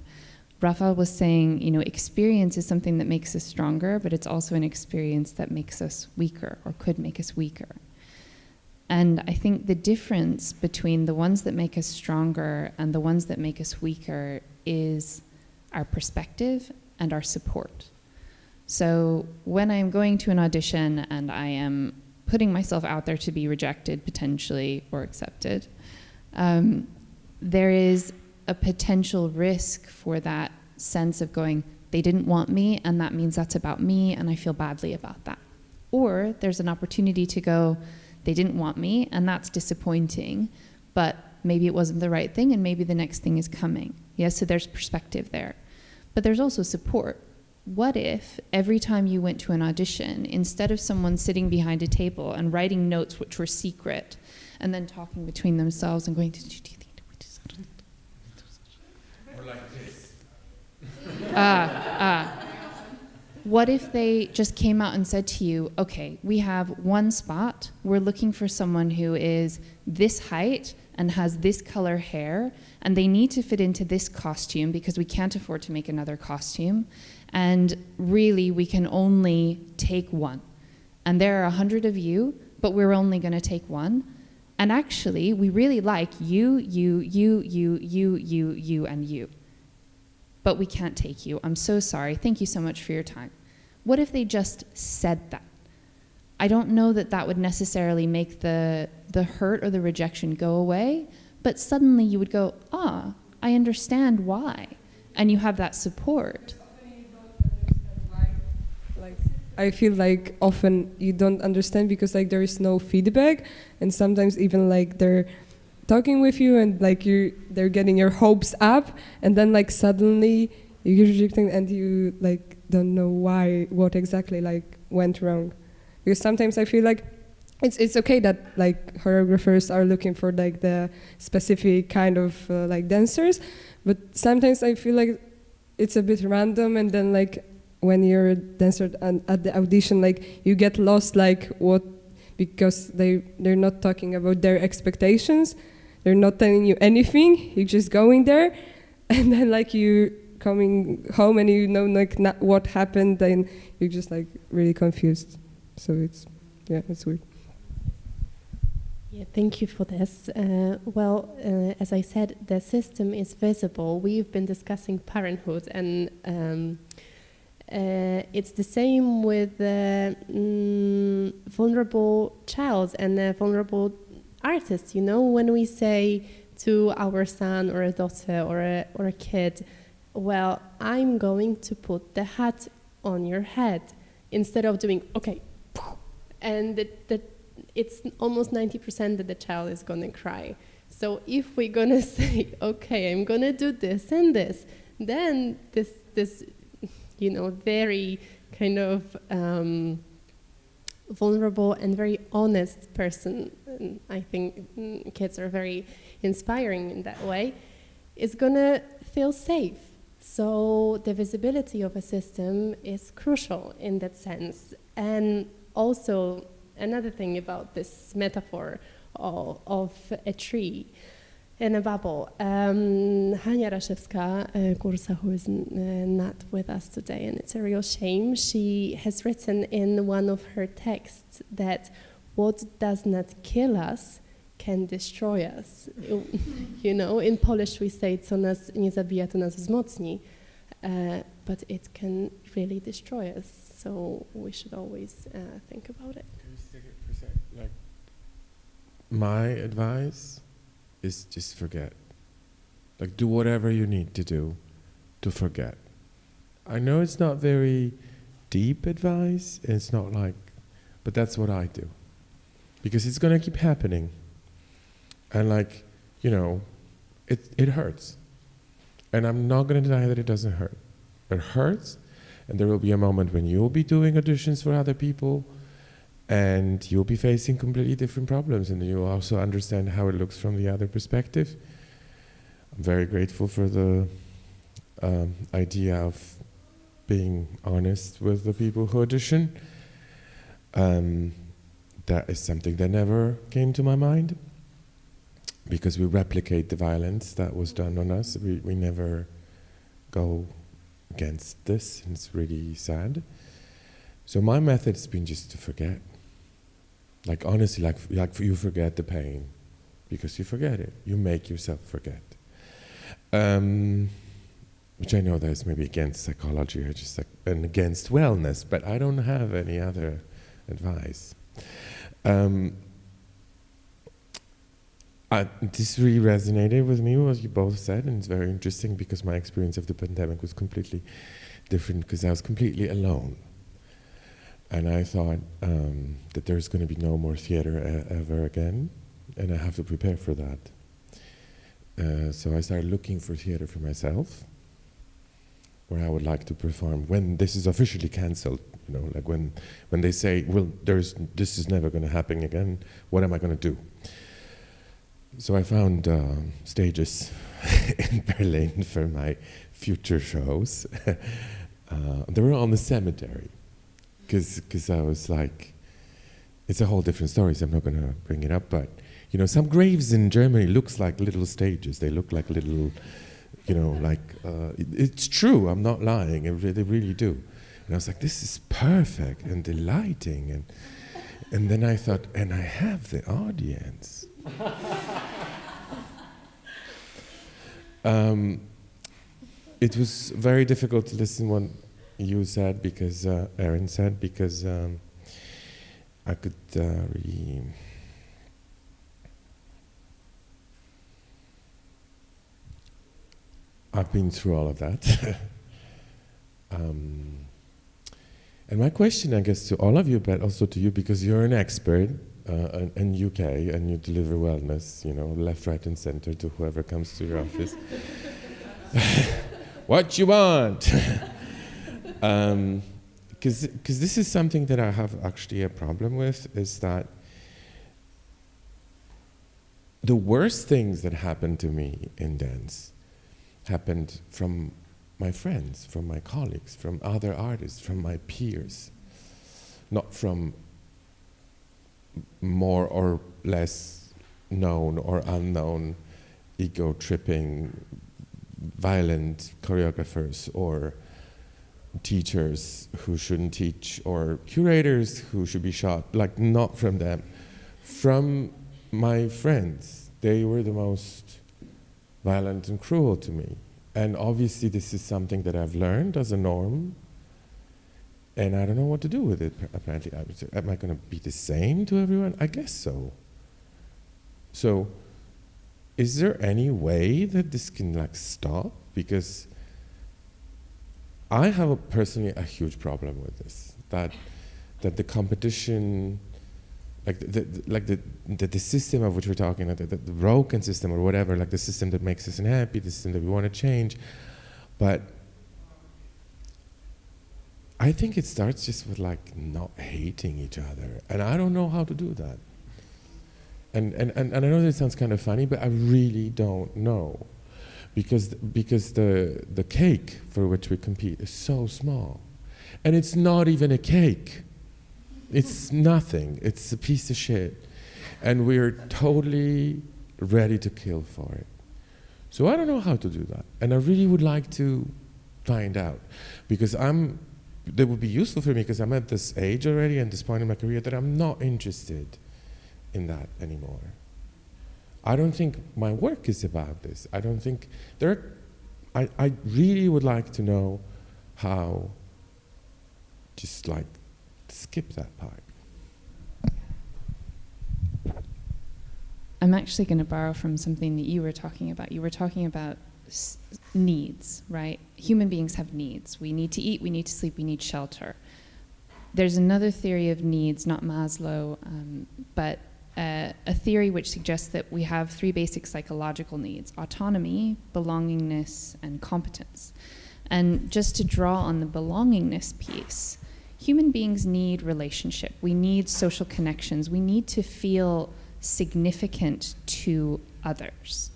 Raphael was saying, you know, experience is something that makes us stronger, but it's also an experience that makes us weaker or could make us weaker. And I think the difference between the ones that make us stronger and the ones that make us weaker is our perspective and our support. So when I'm going to an audition and I am putting myself out there to be rejected potentially or accepted, there is a potential risk for that sense of going, they didn't want me, and that means that's about me, and I feel badly about that. Or there's an opportunity to go, they didn't want me, and that's disappointing, but maybe it wasn't the right thing, and maybe the next thing is coming. Yes, so there's perspective there. But there's also support. What if every time you went to an audition, instead of someone sitting behind a table and writing notes which were secret, and then talking between themselves and going, or like this. What if they just came out and said to you, okay, we have one spot, we're looking for someone who is this height and has this color hair, and they need to fit into this costume because we can't afford to make another costume, and really we can only take one. And there are 100 of you, but we're only going to take one. And actually, we really like you, and you. But we can't take you. I'm so sorry. Thank you so much for your time. What if they just said that? I don't know that that would necessarily make the hurt or the rejection go away, but suddenly you would go, I understand why. And you have that support. I feel like often you don't understand because like there is no feedback, and sometimes even like they're talking with you and like they're getting your hopes up, and then like suddenly you're rejecting and you like don't know what exactly like went wrong. Because sometimes I feel like it's okay that like choreographers are looking for like the specific kind of like dancers, but sometimes I feel like it's a bit random, and then like when you're a dancer at the audition, like you get lost like what, because they're not talking about their expectations, they're not telling you anything, you're just going there, and then like you're coming home and you know like not what happened, and you're just like really confused. So it's weird. Yeah, thank you for this. As I said, the system is visible. We've been discussing parenthood, and it's the same with vulnerable child and vulnerable artists. You know, when we say to our son or a daughter or a kid, well, I'm going to put the hat on your head, instead of doing, okay, and it's almost 90% that the child is going to cry. So if we're going to say, okay, I'm going to do this and this, then this you know, very kind of vulnerable and very honest person, and I think kids are very inspiring in that way, is going to feel safe. So the visibility of a system is crucial in that sense. And also another thing about this metaphor of a tree in a bubble. Hania Raszewska, Kursa, who is not with us today, and it's a real shame, she has written in one of her texts that what does not kill us can destroy us. You know, in Polish we say, co nas nie zabija, to nas wzmocni, but it can really destroy us. So we should always think about it. Can you stick it for a sec? Like, my advice is just forget. Like, do whatever you need to do to forget. I know it's not very deep advice, and it's not like, but that's what I do. Because it's gonna keep happening. And like, you know, it hurts. And I'm not gonna deny that it doesn't hurt. It hurts, and there will be a moment when you'll be doing auditions for other people, and you'll be facing completely different problems, and you'll also understand how it looks from the other perspective. I'm very grateful for the idea of being honest with the people who audition. That is something that never came to my mind, because we replicate the violence that was done on us. We never go against this, and it's really sad. So my method's been just to forget. Like, honestly, like you forget the pain, because you forget it. You make yourself forget. Which I know that is maybe against psychology or just like, and against wellness, but I don't have any other advice. This really resonated with me, what you both said, and it's very interesting because my experience of the pandemic was completely different, because I was completely alone. And I thought that there's going to be no more theater ever again, and I have to prepare for that. So I started looking for theater for myself, where I would like to perform when this is officially cancelled. You know, like when they say, well, this is never going to happen again, what am I going to do? So I found stages in Berlin for my future shows. They were on the cemetery, because I was like, it's a whole different story, so I'm not going to bring it up, but you know, some graves in Germany looks like little stages. They look like little, you know, like, it's true, I'm not lying, they really do. And I was like, this is perfect and delighting. And then I thought, and I have the audience. It was very difficult to listen what you said, because Erin said, because I could really I've been through all of that. And my question, I guess, to all of you, but also to you, because you're an expert in UK and you deliver wellness, you know, left, right, and center to whoever comes to your office. What you want? Because this is something that I have actually a problem with, is that the worst things that happened to me in dance happened from my friends, from my colleagues, from other artists, from my peers, not from more or less known or unknown, ego-tripping, violent choreographers or teachers who shouldn't teach, or curators who should be shot, like not from them, from my friends. They were the most violent and cruel to me. And obviously this is something that I've learned as a norm, And I don't know what to do with it, apparently. Am I going to be the same to everyone? I guess so. So, is there any way that this can like stop? Because I have personally a huge problem with this. That the competition, like the system of which we're talking, the broken system or whatever, like the system that makes us unhappy, the system that we want to change, but I think it starts just with like not hating each other, and I don't know how to do that. And I know that sounds kind of funny, but I really don't know, because the cake for which we compete is so small, and it's not even a cake. It's nothing. It's a piece of shit, and we're totally ready to kill for it. So I don't know how to do that, and I really would like to find out, because that would be useful for me, because I'm at this age already and this point in my career that I'm not interested in that anymore. I don't think my work is about this. I don't think I really would like to know how just like skip that part. I'm actually going to borrow from something that you were talking about. You were talking about needs, right? Human beings have needs. We need to eat, we need to sleep, we need shelter. There's another theory of needs, not Maslow, but a theory which suggests that we have three basic psychological needs: autonomy, belongingness, and competence. And just to draw on the belongingness piece, human beings need relationship. We need social connections. We need to feel significant to others.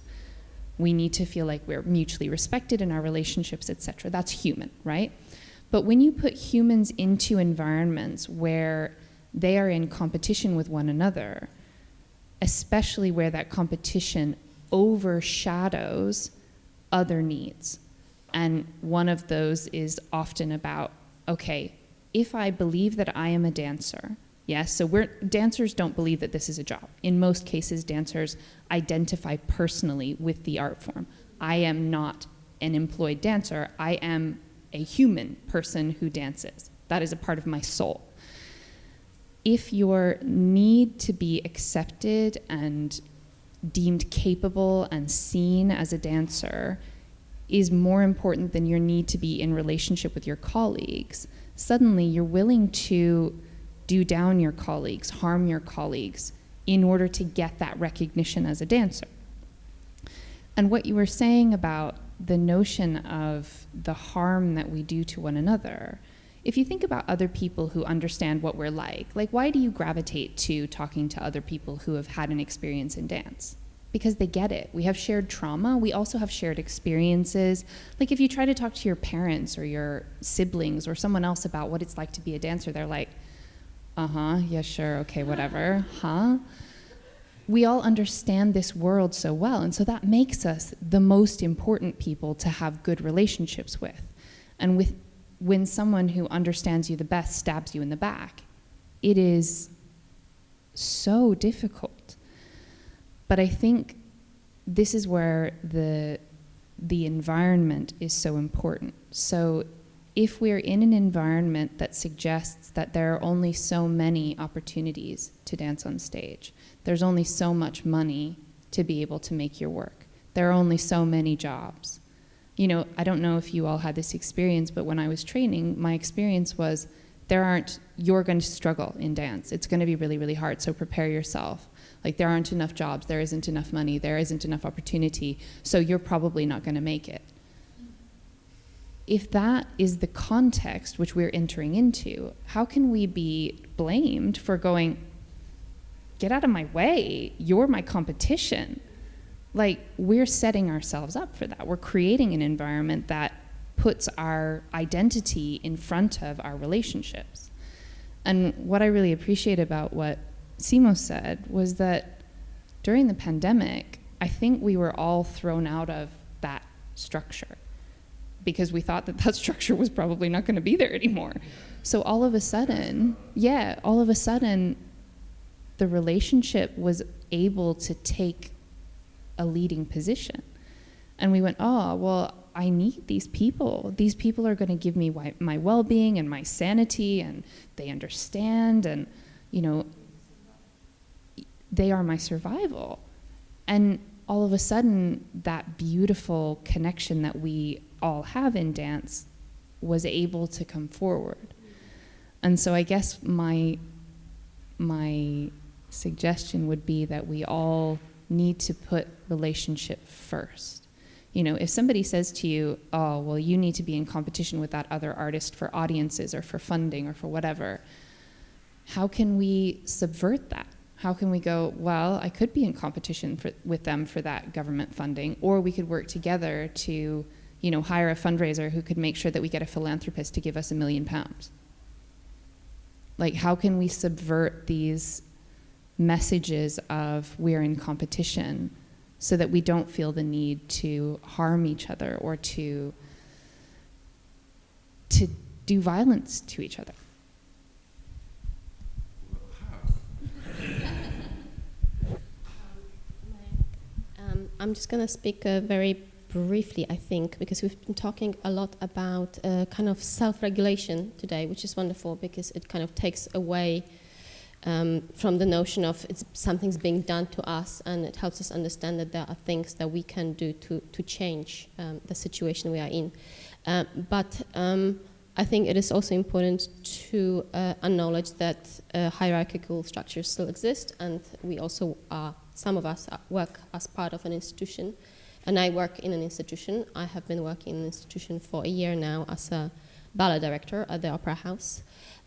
We need to feel like we're mutually respected in our relationships, etc. That's human, right? But when you put humans into environments where they are in competition with one another, especially where that competition overshadows other needs, and one of those is often about, okay, if I believe that I am a dancer, yes, so dancers don't believe that this is a job. In most cases, dancers identify personally with the art form. I am not an employed dancer. I am a human person who dances. That is a part of my soul. If your need to be accepted and deemed capable and seen as a dancer is more important than your need to be in relationship with your colleagues, suddenly you're willing to do down your colleagues, harm your colleagues, in order to get that recognition as a dancer. And what you were saying about the notion of the harm that we do to one another, if you think about other people who understand what we're like why do you gravitate to talking to other people who have had an experience in dance? Because they get it. We have shared trauma. We also have shared experiences. Like if you try to talk to your parents or your siblings or someone else about what it's like to be a dancer, they're like, yeah, sure, okay, whatever, huh? We all understand this world so well, and so that makes us the most important people to have good relationships with. And when someone who understands you the best stabs you in the back, it is so difficult. But I think this is where the environment is so important. So if we're in an environment that suggests that there are only so many opportunities to dance on stage, there's only so much money to be able to make your work, there are only so many jobs. You know, I don't know if you all had this experience, but when I was training, my experience was you're going to struggle in dance. It's going to be really, really hard, so prepare yourself. Like there aren't enough jobs, there isn't enough money, there isn't enough opportunity, so you're probably not going to make it. If that is the context which we're entering into, how can we be blamed for going, get out of my way, you're my competition? Like, we're setting ourselves up for that. We're creating an environment that puts our identity in front of our relationships. And what I really appreciate about what Simo said was that during the pandemic, I think we were all thrown out of that structure, because we thought that structure was probably not going to be there anymore. So all of a sudden, the relationship was able to take a leading position. And we went, oh, well, I need these people. These people are going to give me my well-being and my sanity, and they understand, and, you know, they are my survival. And all of a sudden, that beautiful connection that we all have in dance was able to come forward. And so I guess my suggestion would be that we all need to put relationship first. You know, if somebody says to you, oh, well, you need to be in competition with that other artist for audiences or for funding or for whatever, how can we subvert that? How can we go, well, I could be in competition with them for that government funding, or we could work together to, you know, hire a fundraiser who could make sure that we get a philanthropist to give us £1 million. Like, how can we subvert these messages of we're in competition so that we don't feel the need to harm each other or to do violence to each other? I'm just going to speak very briefly, I think, because we've been talking a lot about kind of self-regulation today, which is wonderful because it kind of takes away from the notion of something's being done to us, and it helps us understand that there are things that we can do to change the situation we are in. But I think it is also important to acknowledge that hierarchical structures still exist, and we also are, some of us work as part of an institution, and I work in an institution. I have been working in an institution for a year now as a ballet director at the Opera House.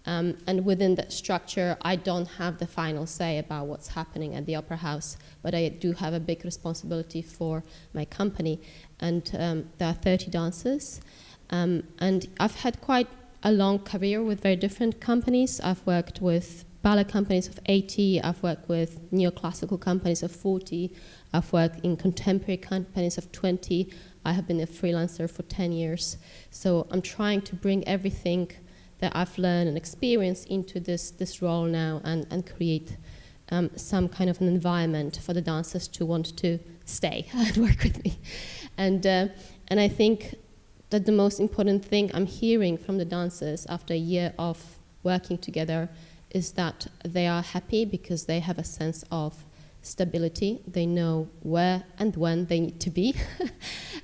And within that structure, I don't have the final say about what's happening at the Opera House, but I do have a big responsibility for my company. And there are 30 dancers. And I've had quite a long career with very different companies. I've worked with ballet companies of 80, I've worked with neoclassical companies of 40, I've worked in contemporary companies of 20. I have been a freelancer for 10 years. So I'm trying to bring everything that I've learned and experienced into this role now and create some kind of an environment for the dancers to want to stay and work with me. And I think that the most important thing I'm hearing from the dancers after a year of working together is that they are happy because they have a sense of stability. They know where and when they need to be,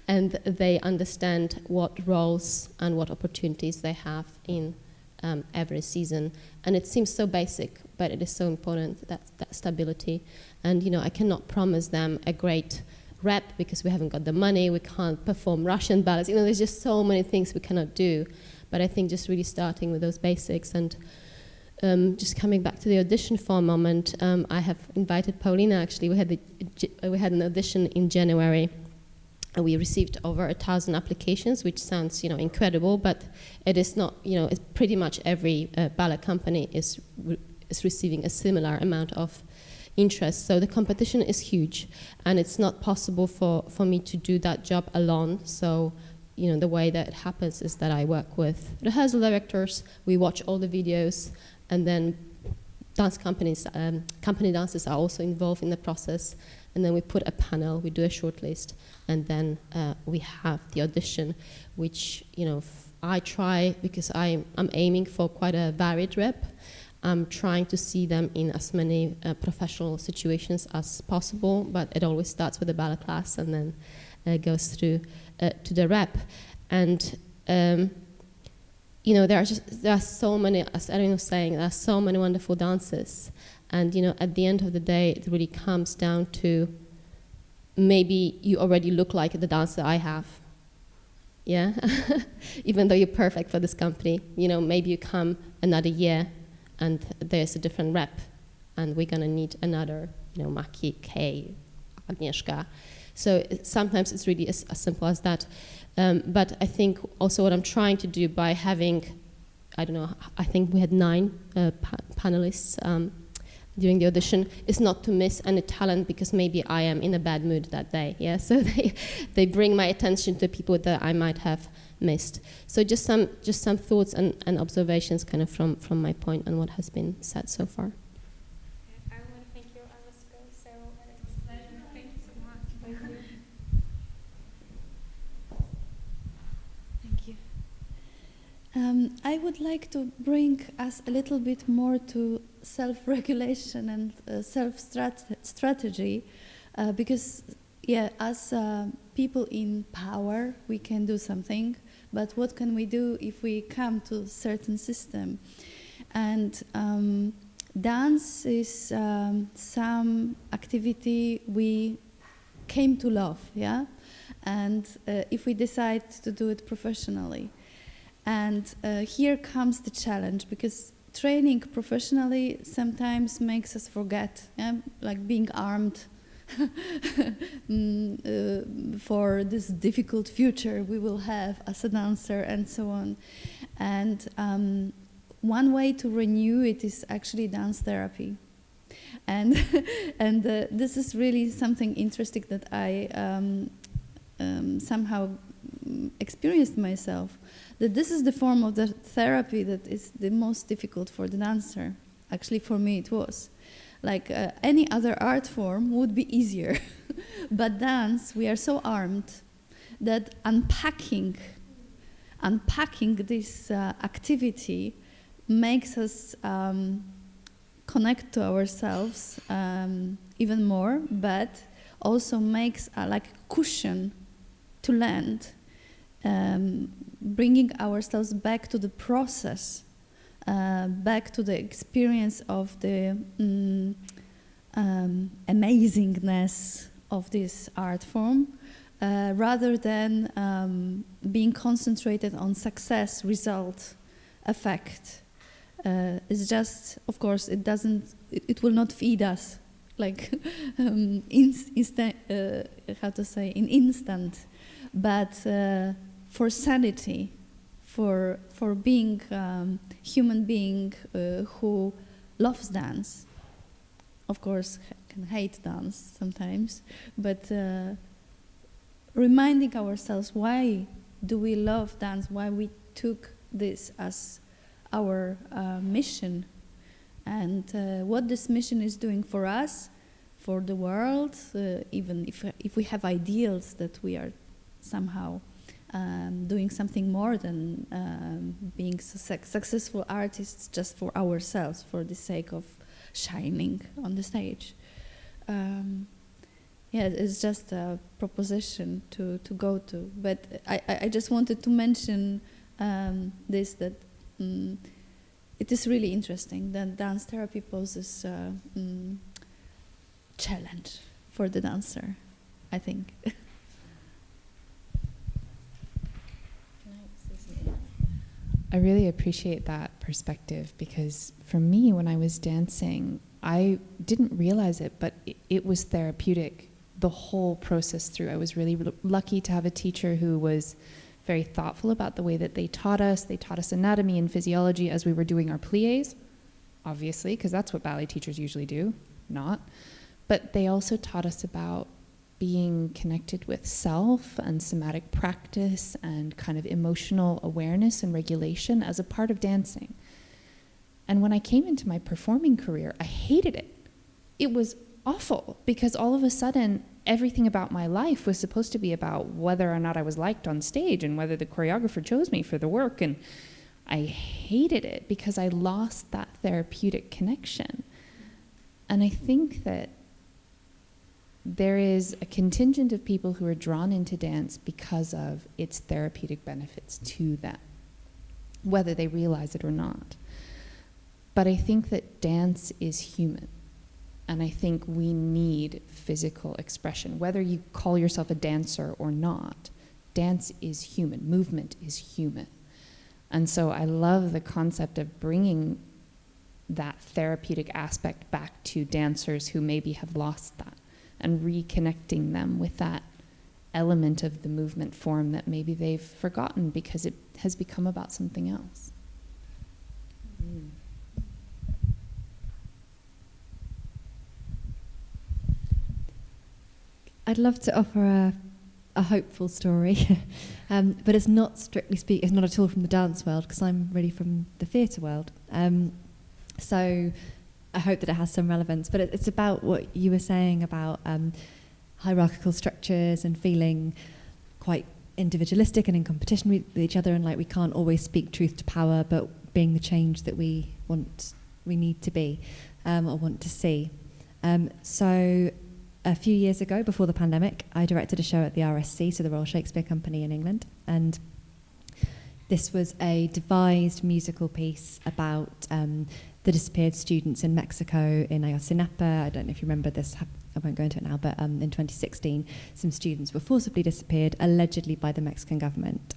and they understand what roles and what opportunities they have in every season. And it seems so basic, but it is so important, that stability. And you know, I cannot promise them a great rep because we haven't got the money, we can't perform Russian ballets. You know, there's just so many things we cannot do. But I think just really starting with those basics and just coming back to the audition for a moment, I have invited Paulina. Actually, we had an audition in January, and we received over 1,000 applications, which sounds, you know, incredible, but it is not. You know, it's pretty much every ballet company is receiving a similar amount of interest. So the competition is huge, and it's not possible for me to do that job alone. So, you know, the way that it happens is that I work with rehearsal directors. We watch all the videos. And then dance companies, company dancers are also involved in the process. And then we put a panel, we do a short list, and then we have the audition, which, you know, I try, because I'm aiming for quite a varied rep. I'm trying to see them in as many professional situations as possible, but it always starts with a ballet class and then goes through to the rep. And you know, there are so many, as Erin was saying, there are so many wonderful dancers. And, you know, at the end of the day, it really comes down to maybe you already look like the dancer I have. Yeah? Even though you're perfect for this company. You know, maybe you come another year and there's a different rep and we're going to need another, you know, Maki, Kay, Agnieszka. So sometimes it's really as simple as that. But I think also what I'm trying to do by having, I don't know, I think we had 9 panelists during the audition, is not to miss any talent because maybe I am in a bad mood that day. Yeah, so they bring my attention to people that I might have missed. So just some thoughts and observations kind of from my point on what has been said so far. I want to thank you, Alaska. So it was a pleasure. Thank you so much. Thank you. I would like to bring us a little bit more to self-regulation and self-strategy, because, yeah, as people in power, we can do something, but what can we do if we come to a certain system? And dance is some activity we came to love, yeah? And if we decide to do it professionally. And here comes the challenge, because training professionally sometimes makes us forget, yeah? Like being armed for this difficult future we will have as a dancer and so on. And one way to renew it is actually dance therapy. And, this is really something interesting that I somehow experienced myself, that this is the form of the therapy that is the most difficult for the dancer. Actually, for me it was. Like any other art form would be easier. But dance, we are so armed that unpacking this activity makes us connect to ourselves even more, but also makes like a cushion to land, bringing ourselves back to the process, back to the experience of the amazingness of this art form, rather than being concentrated on success, result, effect. It's just, of course, it will not feed us like instant, how to say, in instant, but for sanity, for being human being who loves dance. Of course, can hate dance sometimes, but reminding ourselves why do we love dance, why we took this as our mission, and what this mission is doing for us, for the world, even if we have ideals that we are somehow doing something more than being successful artists just for ourselves, for the sake of shining on the stage. Yeah, it's just a proposition to go to. But I just wanted to mention this, that it is really interesting that dance therapy poses a challenge for the dancer, I think. I really appreciate that perspective, because for me, when I was dancing, I didn't realize it, but it was therapeutic the whole process through. I was really lucky to have a teacher who was very thoughtful about the way that they taught us. They taught us anatomy and physiology as we were doing our pliés, obviously, because that's what ballet teachers usually do, not. But they also taught us about being connected with self and somatic practice and kind of emotional awareness and regulation as a part of dancing. And when I came into my performing career, I hated it. It was awful, because all of a sudden, everything about my life was supposed to be about whether or not I was liked on stage and whether the choreographer chose me for the work. And I hated it because I lost that therapeutic connection. And I think that there is a contingent of people who are drawn into dance because of its therapeutic benefits to them, whether they realize it or not. But I think that dance is human. And I think we need physical expression. Whether you call yourself a dancer or not, dance is human, movement is human. And so I love the concept of bringing that therapeutic aspect back to dancers who maybe have lost that, and reconnecting them with that element of the movement form that maybe they've forgotten because it has become about something else. Mm. I'd love to offer a hopeful story, but it's not strictly speaking, it's not at all from the dance world, because I'm really from the theatre world. So I hope that it has some relevance, but it's about what you were saying about hierarchical structures and feeling quite individualistic and in competition with each other, and like we can't always speak truth to power, but being the change that we need to be or want to see. So a few years ago, before the pandemic, I directed a show at the RSC, so the Royal Shakespeare Company in England, and this was a devised musical piece about the disappeared students in Mexico in Ayotzinapa. I don't know if you remember this, I won't go into it now, but in 2016, some students were forcibly disappeared, allegedly by the Mexican government.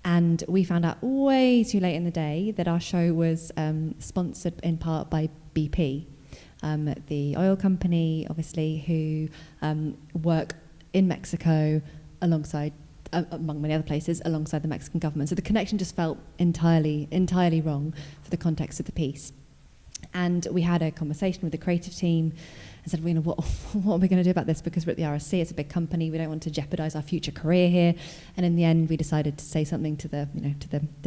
And we found out way too late in the day that our show was sponsored in part by BP, the oil company, obviously, who work in Mexico alongside, among many other places, alongside the Mexican government. So the connection just felt entirely wrong for the context of the piece. And we had a conversation with the creative team and said, well, what are we going to do about this? Because we're at the RSC, it's a big company, we don't want to jeopardize our future career here. And in the end, we decided to say something to the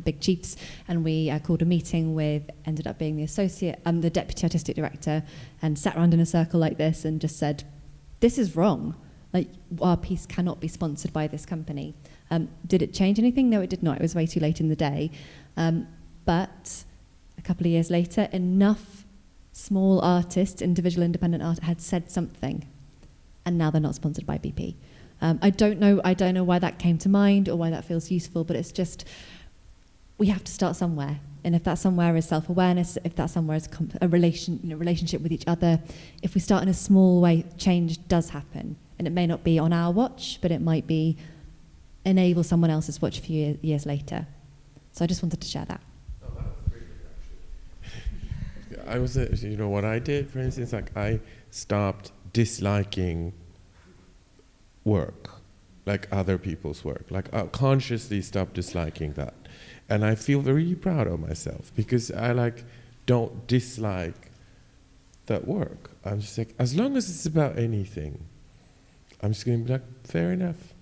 big chiefs, and we called a meeting with, ended up being the deputy artistic director, and sat around in a circle like this and just said, this is wrong. Like, our piece cannot be sponsored by this company. Did it change anything? No, it did not. It was way too late in the day. But a couple of years later, enough small artists, individual independent art, had said something, and now they're not sponsored by BP. I don't know why that came to mind or why that feels useful, but it's just, we have to start somewhere. And if that somewhere is self-awareness, if that somewhere is a relationship with each other, if we start in a small way, change does happen. And it may not be on our watch, but it might be enable someone else's watch a few years later. So I just wanted to share that. I was, what I did, for instance, like I stopped disliking work, like other people's work. Like I consciously stopped disliking that. And I feel very proud of myself because I don't dislike that work. I'm just like, as long as it's about anything, I'm just going to be like, fair enough.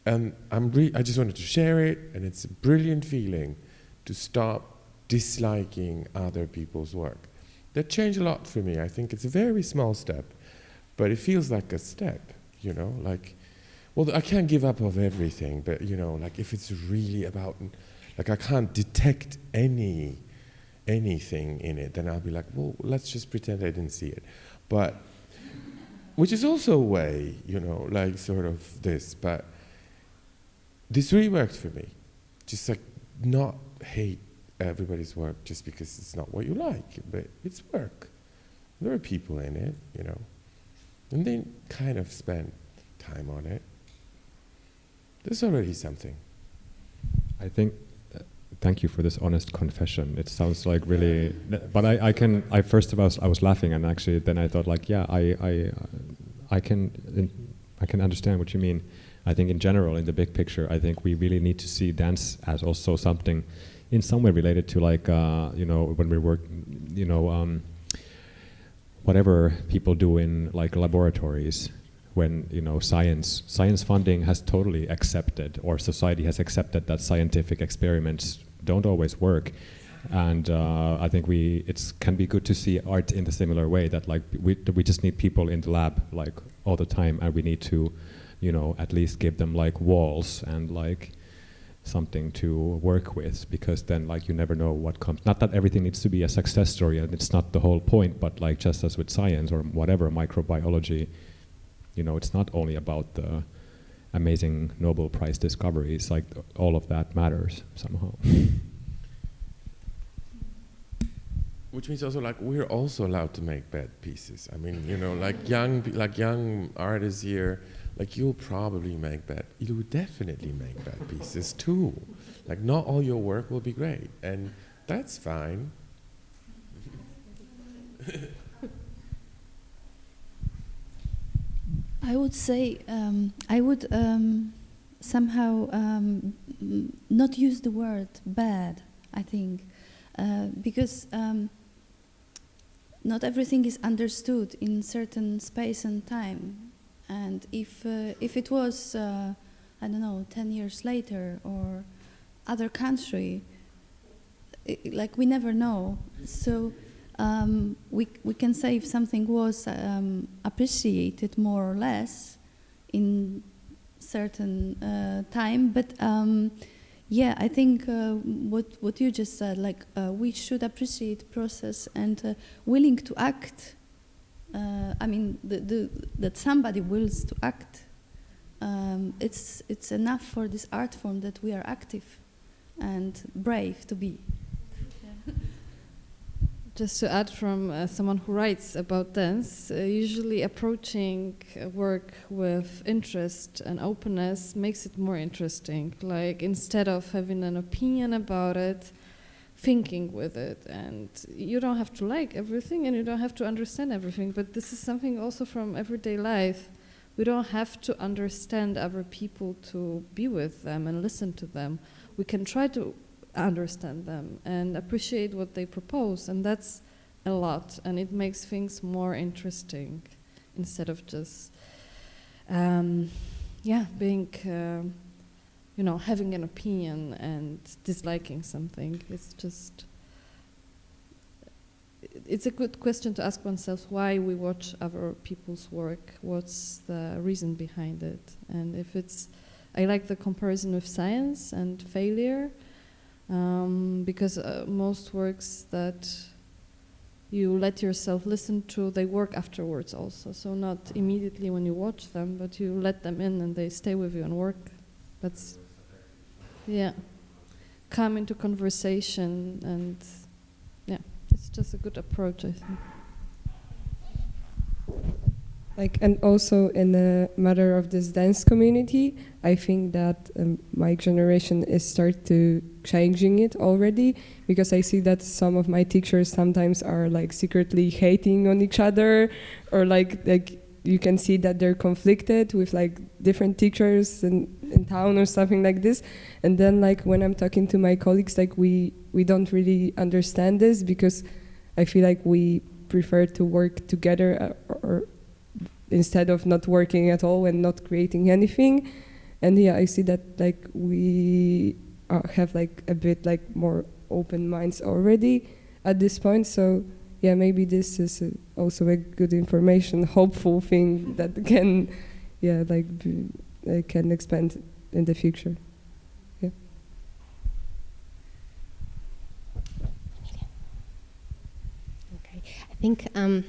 And I just wanted to share it, and it's a brilliant feeling to stop disliking other people's work. That changed a lot for me. I think it's a very small step, but it feels like a step, I can't give up of everything, but if it's really about, I can't detect anything in it, then I'll be like, well, let's just pretend I didn't see it. But, which is also a way, sort of this, but this really worked for me. Just not hate everybody's work just because it's not what you like, but it's work. There are people in it, and they kind of spend time on it. There's already something. I think, thank you for this honest confession. It sounds like really, but I first of all, I was laughing, and actually then I thought I can understand what you mean. I think in general, in the big picture, I think we really need to see dance as also something in some way related to when we work, whatever people do in laboratories, when science funding has totally accepted, or society has accepted, that scientific experiments don't always work. And I think it can be good to see art in the similar way, that we just need people in the lab all the time, and we need to at least give them walls and something to work with, because then you never know what comes. Not that everything needs to be a success story, and it's not the whole point, but just as with science or whatever, microbiology, it's not only about the amazing Nobel Prize discoveries, all of that matters somehow. Which means also we're also allowed to make bad pieces. I mean, young artists here, you'll probably you'll definitely make bad pieces too. Not all your work will be great, and that's fine. I would say I would somehow not use the word bad, I think, because not everything is understood in certain space and time. And if it was, 10 years later or other country, we never know. So we can say if something was appreciated more or less in certain time. But yeah, I think what you just said, like we should appreciate process and willing to act. I mean, that somebody wills to act. It's enough for this art form that we are active and brave to be. Just to add from someone who writes about dance, usually approaching work with interest and openness makes it more interesting. Like instead of having an opinion about it, thinking with it. And you don't have to like everything and you don't have to understand everything, but this is something also from everyday life. We don't have to understand other people to be with them and listen to them. We can try to understand them and appreciate what they propose, and that's a lot, and it makes things more interesting instead of just being having an opinion and disliking something. It's a good question to ask oneself why we watch other people's work, what's the reason behind it. And if I like the comparison with science and failure, because most works that you let yourself listen to, they work afterwards also. So not immediately when you watch them, but you let them in and they stay with you and work. That's, come into conversation, and it's just a good approach, I think. And also in the matter of this dance community, I think that my generation is start to changing it already, because I see that some of my teachers sometimes are secretly hating on each other, or like you can see that they're conflicted with different teachers in town or something like this. And then when I'm talking to my colleagues, we don't really understand this, because I feel like we prefer to work together or instead of not working at all and not creating anything. And I see that we have a bit more open minds already at this point. So maybe this is also a good information, hopeful thing that can can expand in the future. Okay, I think we're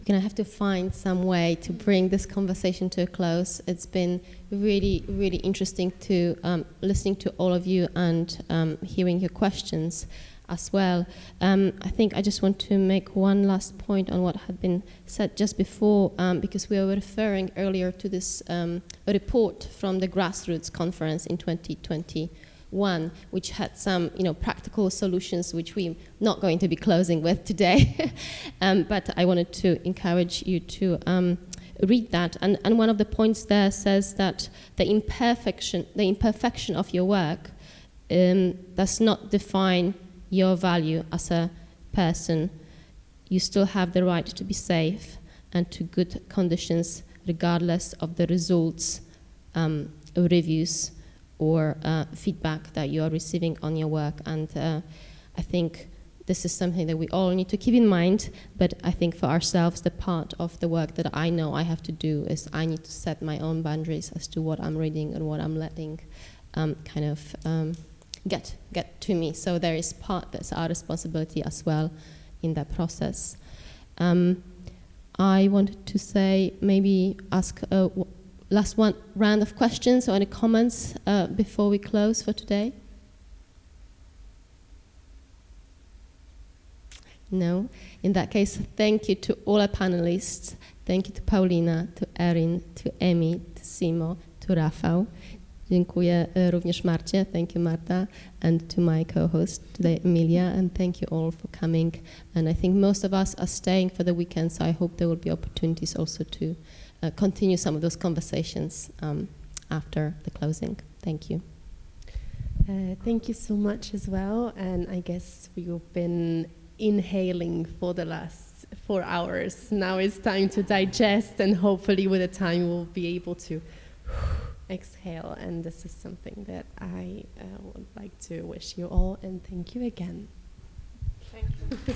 going to have to find some way to bring this conversation to a close. It's been really, really interesting to listening to all of you and hearing your questions as well. I think I just want to make one last point on what had been said just before, because we were referring earlier to this report from the Grassroots Conference in 2021, which had some practical solutions which we're not going to be closing with today. But I wanted to encourage you to read that. And one of the points there says that the imperfection of your work does not define your value as a person. You still have the right to be safe and to good conditions regardless of the results, reviews, or feedback that you are receiving on your work. And I think this is something that we all need to keep in mind, but I think for ourselves, the part of the work that I know I have to do is I need to set my own boundaries as to what I'm reading and what I'm letting get to me. So there is part that's our responsibility as well in that process. I wanted to say, maybe ask last one round of questions or any comments before we close for today? No? In that case, thank you to all our panelists. Thank you to Paulina, to Erin, to Emi, to Simo, to Rafał. Dziękuję również Marcie. Thank you, Marta. And to my co-host today, Emilia. And thank you all for coming. And I think most of us are staying for the weekend, so I hope there will be opportunities also to continue some of those conversations after the closing. Thank you. Thank you so much as well. And I guess we've been inhaling for the last 4 hours. Now it's time to digest, and hopefully with the time we'll be able to exhale. And this is something that I would like to wish you all, and thank you again. Thank you.